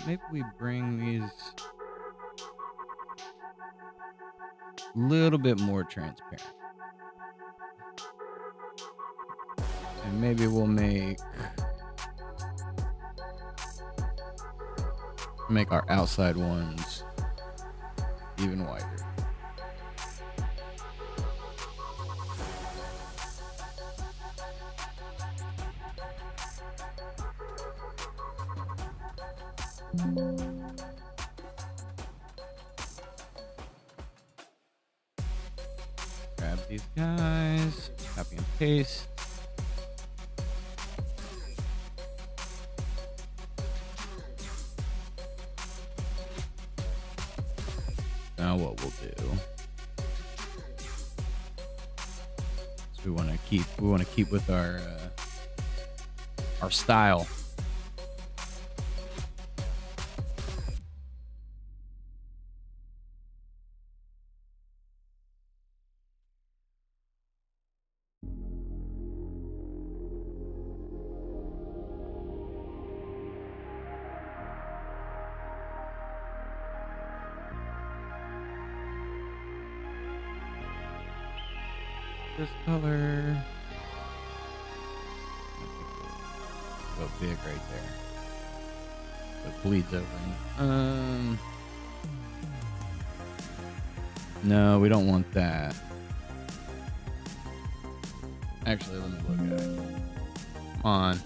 Maybe we bring these a little bit more transparent. And maybe we'll make our outside ones even whiter. Grab these guys, copy and paste. Now what we'll do is we want to keep with our style. This color. Go big right there. So it bleeds over. No, we don't want that. Actually, let me look at it. Come on.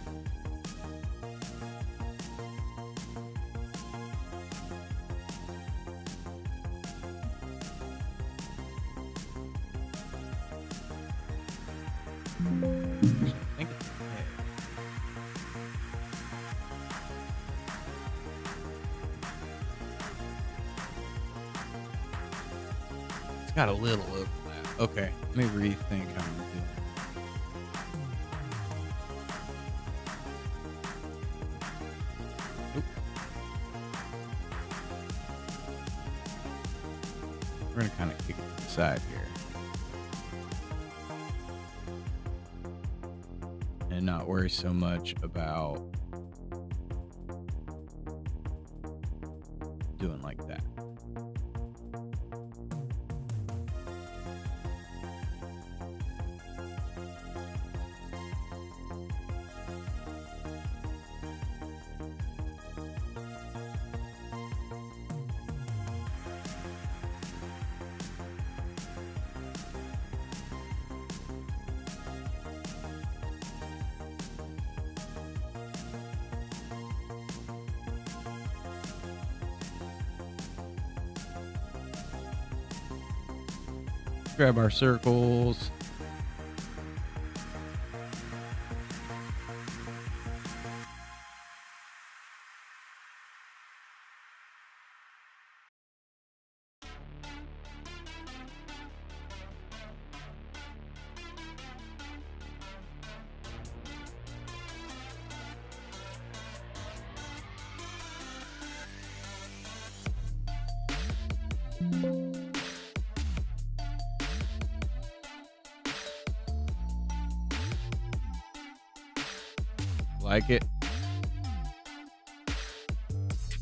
I think it's okay. It's got a little overlap. Okay, let me rethink how I'm doing. Oop. We're gonna kind of kick it to the side here. And not worry so much about doing like that. Grab our circles. Like it.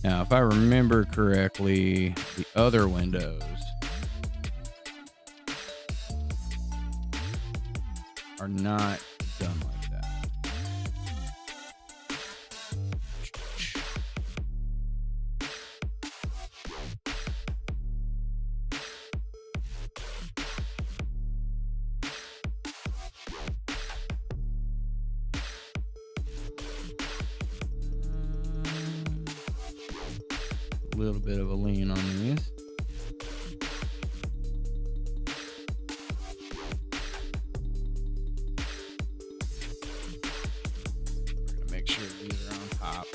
Now, if I remember correctly, the other windows are not done like that. A little bit of a lean on these. We're gonna make sure these are on top.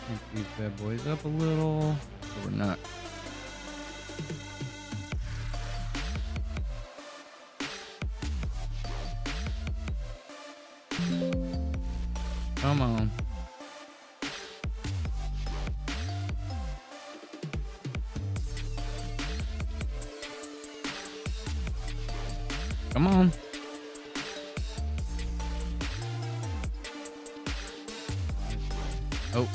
Crank these bad boys up a little so we're not. Come on. Come on. Oh.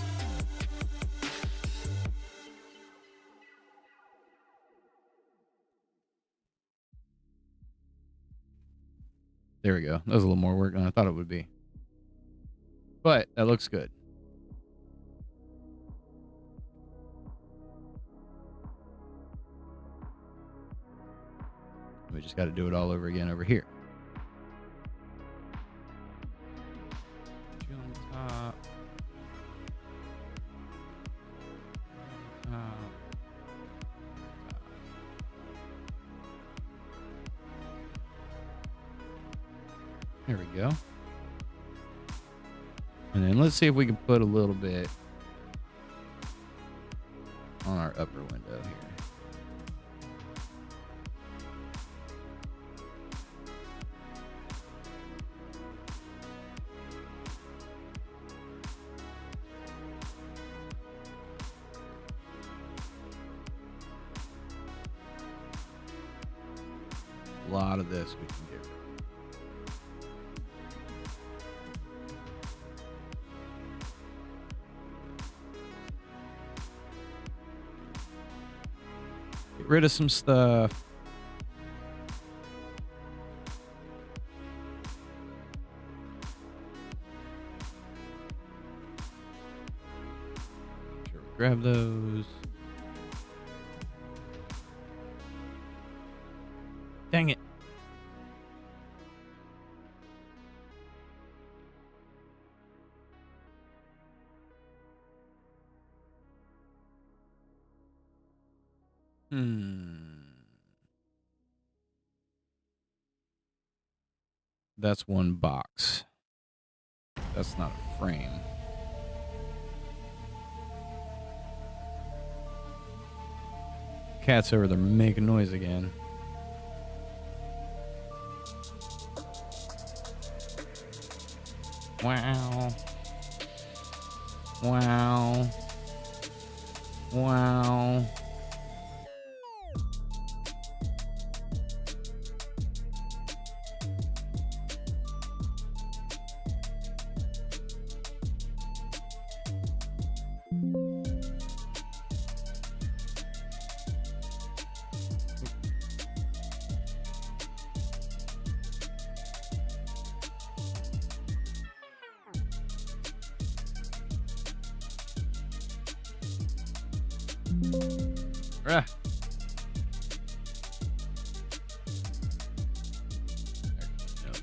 There we go. That was a little more work than I thought it would be. But that looks good. We just got to do it all over again over here. On top. There we go. And then let's see if we can put a little bit on our upper window here. A lot of this we can get rid of. Get rid of some stuff. Make sure we grab those. Dang it. That's one box. That's not a frame. Cat's over there making noise again. Wow. Wow. Wow.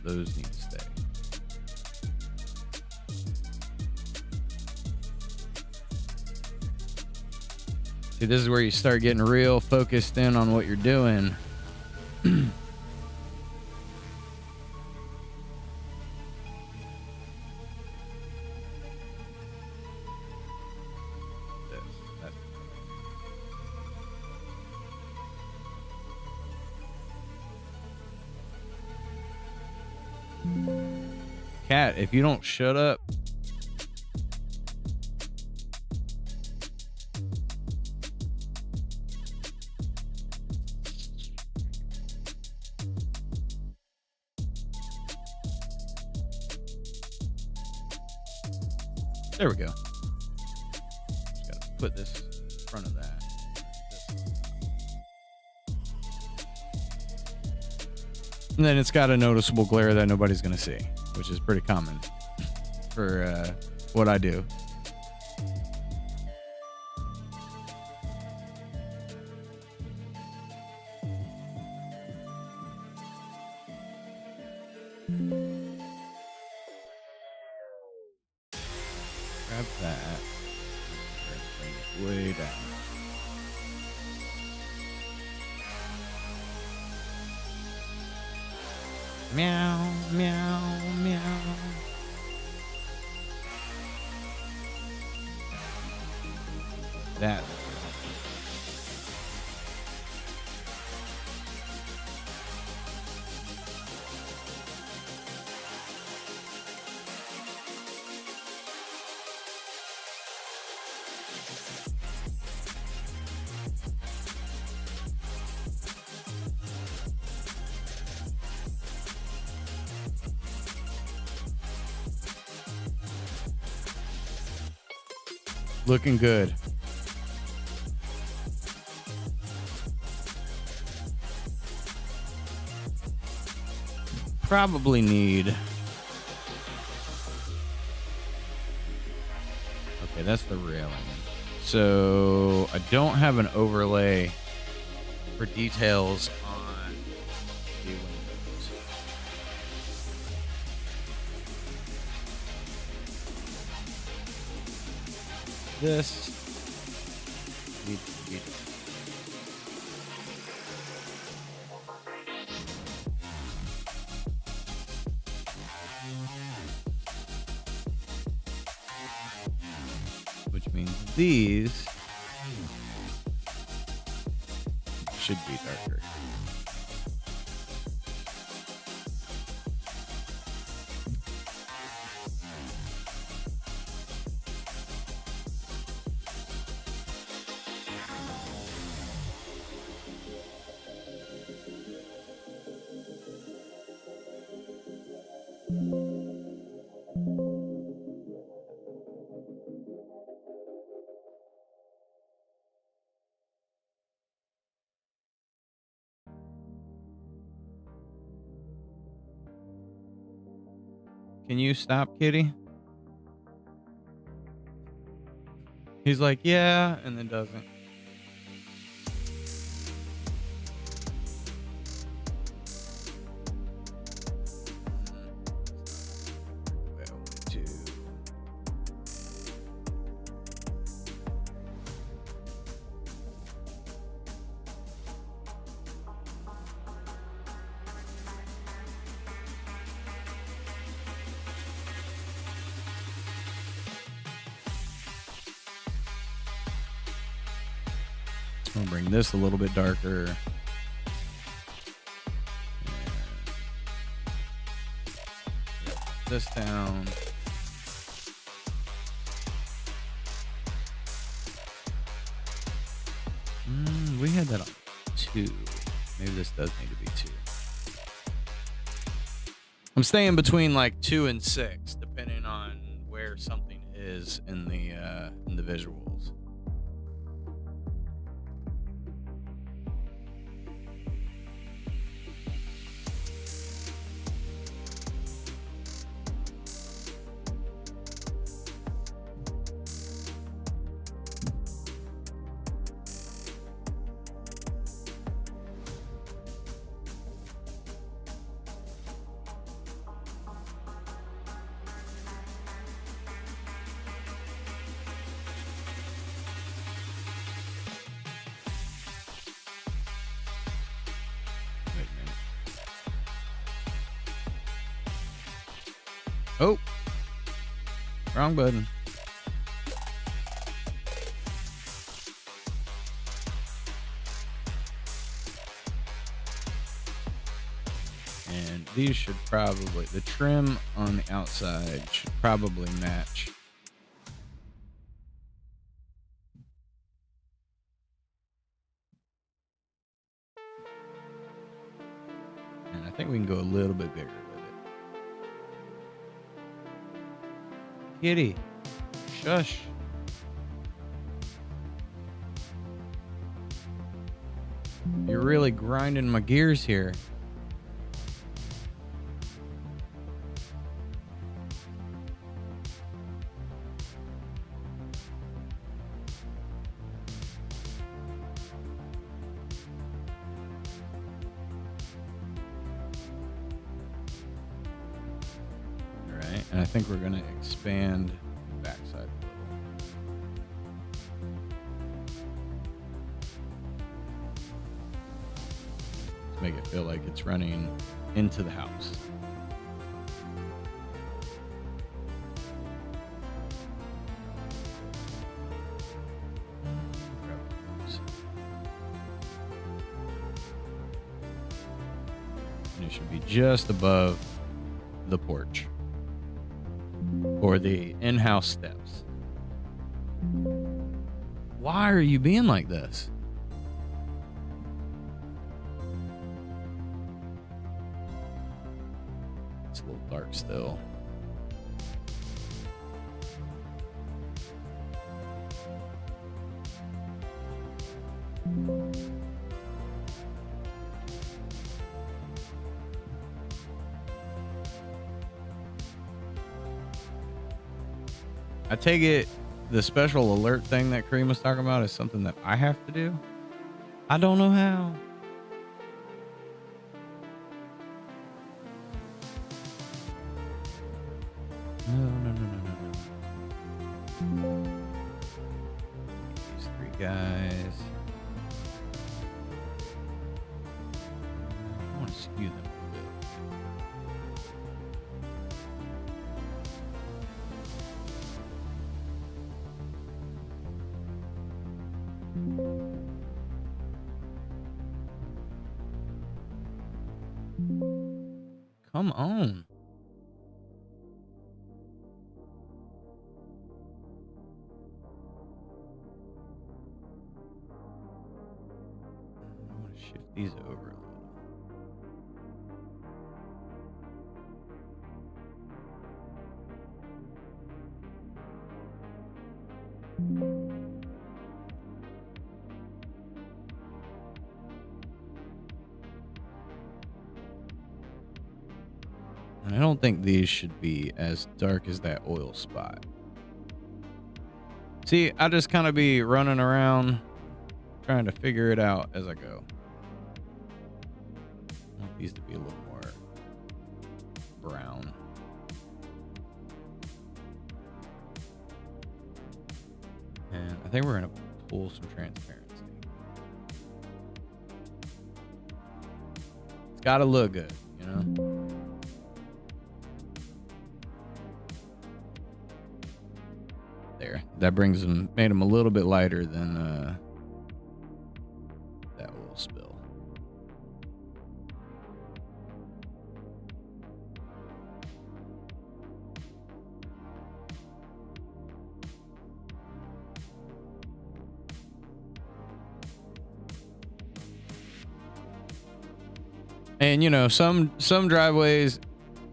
those need to stay. See, this is where you start getting real focused in on what you're doing. Cat, if you don't shut up. There we go. Just gotta put this in front of that. And then it's got a noticeable glare that nobody's gonna see, which is pretty common for what I do. Grab that. Bring it way down. Meow, meow, meow. That. Looking good. Probably need. Okay, that's the railing. So I don't have an overlay for details on the windows. This needs to be done. Which means these should be darker. Can you stop, kitty? He's like, yeah, and then doesn't. I'll bring this a little bit darker. This down. We had that on 2. Maybe this does need to be 2. I'm staying between like 2 and 6, depending on where something is in the visuals. Oh, wrong button. And these should probably, the trim on the outside should probably match. And I think we can go a little bit bigger with it. Kitty, shush. You're really grinding my gears here. And I think we're going to expand the backside a little to make it feel like it's running into the house. And it should be just above the porch. Or the in-house steps. Why are you being like this? It's a little dark still. I take it the special alert thing that Kareem was talking about is something that I have to do. I don't know how. No. These three guys. I want to skew them a bit. Come on. I want to shift these over a little. And I don't think these should be as dark as that oil spot. See, I just kind of be running around trying to figure it out as I go. I want these to be a little more brown. And I think we're going to pull some transparency. It's got to look good, you know? There, that brings them, made them a little bit lighter than that oil spill. And you know, some driveways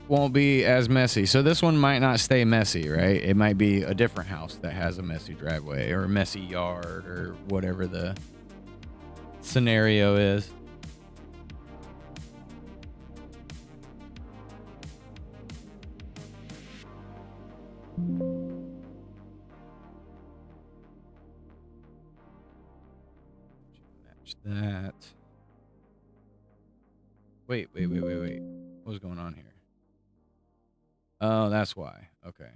won't be as messy. So this one might not stay messy, right? It might be a different house that has a messy driveway or a messy yard or whatever the scenario is. Match that. Wait. What's going on here? Oh, that's why. Okay.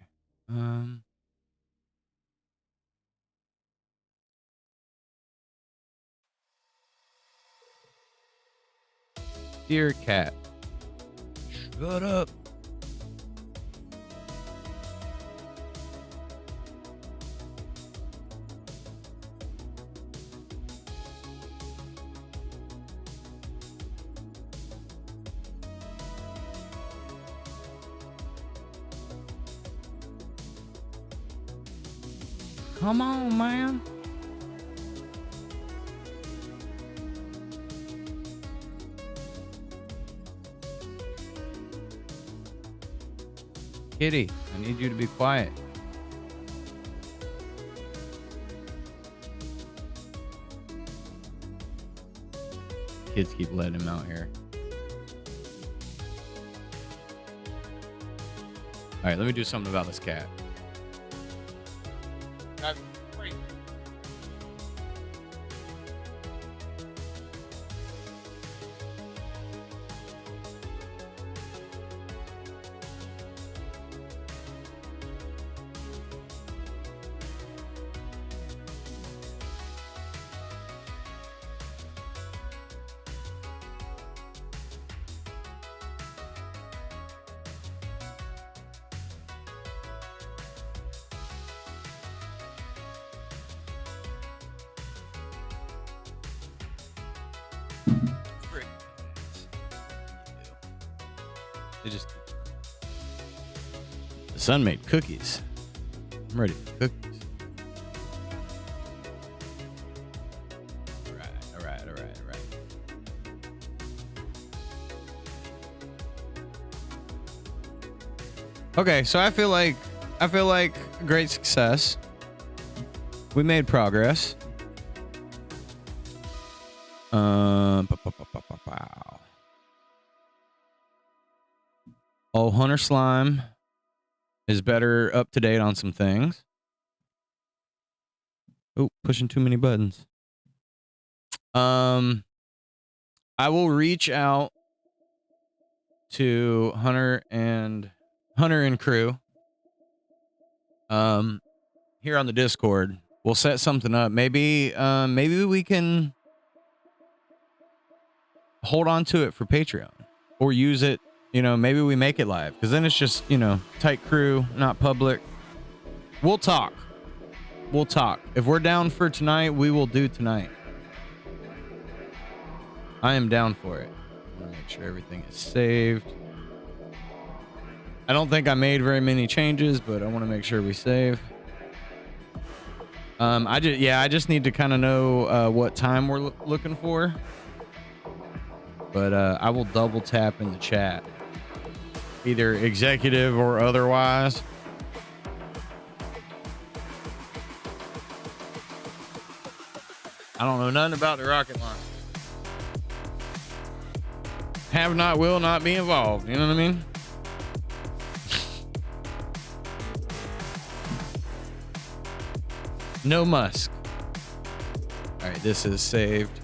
Dear cat, shut up. Come on, man. Kitty, I need you to be quiet. Kids keep letting him out here. All right, let me do something about this cat. That's great. They just the son made cookies. I'm ready for cookies. All right. Okay, so I feel like great success. We made progress. Oh, Hunter Slime is better up to date on some things. Oh, pushing too many buttons. I will reach out to Hunter and crew. Here on the Discord. We'll set something up. Maybe we can hold on to it for Patreon or use it. You know, maybe we make it live because then it's just, you know, tight crew, not public. We'll talk. If we're down for tonight, we will do tonight. I am down for it. I'm gonna make sure everything is saved. I don't think I made very many changes, but I want to make sure we save. I just need to kind of know what time we're looking for. But I will double tap in the chat, either executive or otherwise. I don't know nothing about the rocket launch. Have not, will not be involved. You know what I mean? No Musk. All right, this is saved.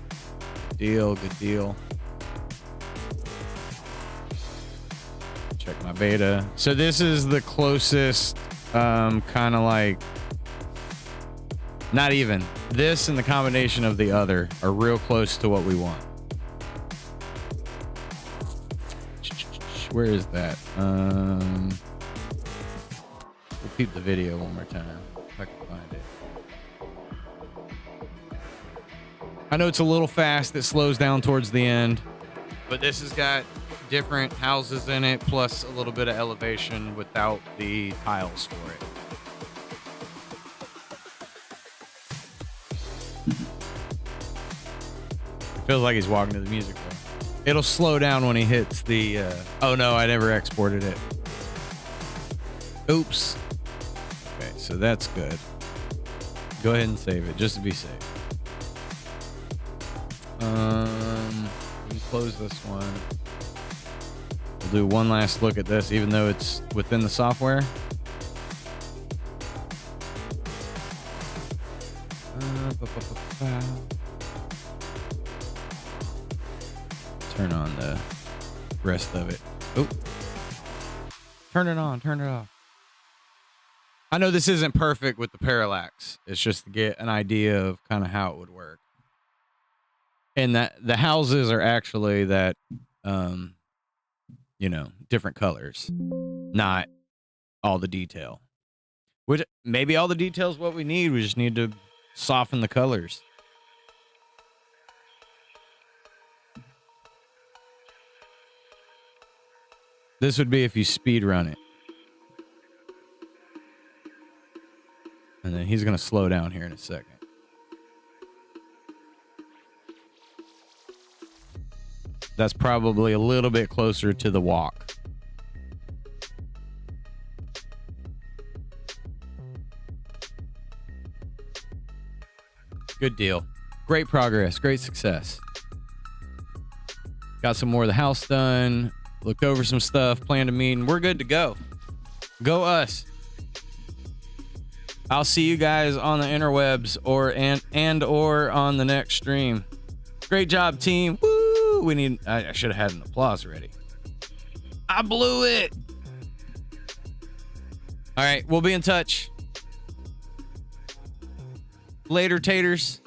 Good deal. Check my beta. So this is the closest, kind of like, not even. This and the combination of the other are real close to what we want. Where is that? We'll peep the video one more time if I can find it. I know it's a little fast. It slows down towards the end, but this has got different houses in it, plus a little bit of elevation without the tiles for it. Feels like he's walking to the music though. It'll slow down when he hits the, oh no, I never exported it. Oops. Okay, so that's good. Go ahead and save it, just to be safe. Let me close this one. We'll do one last look at this, even though it's within the software. Turn on the rest of it. Oh, turn it on, turn it off. I know this isn't perfect with the parallax. It's just to get an idea of kind of how it would work. And that the houses are actually that, you know, different colors, not all the detail. Which maybe all the detail is what we need. We just need to soften the colors. This would be if you speed run it. And then he's going to slow down here in a second. That's probably a little bit closer to the walk. Good deal. Great progress. Great success. Got some more of the house done. Looked over some stuff. Planned a meeting. We're good to go. Go us. I'll see you guys on the interwebs or on the next stream. Great job, team. Woo! I should have had an applause ready. I blew it. All right, we'll be in touch. Later, taters.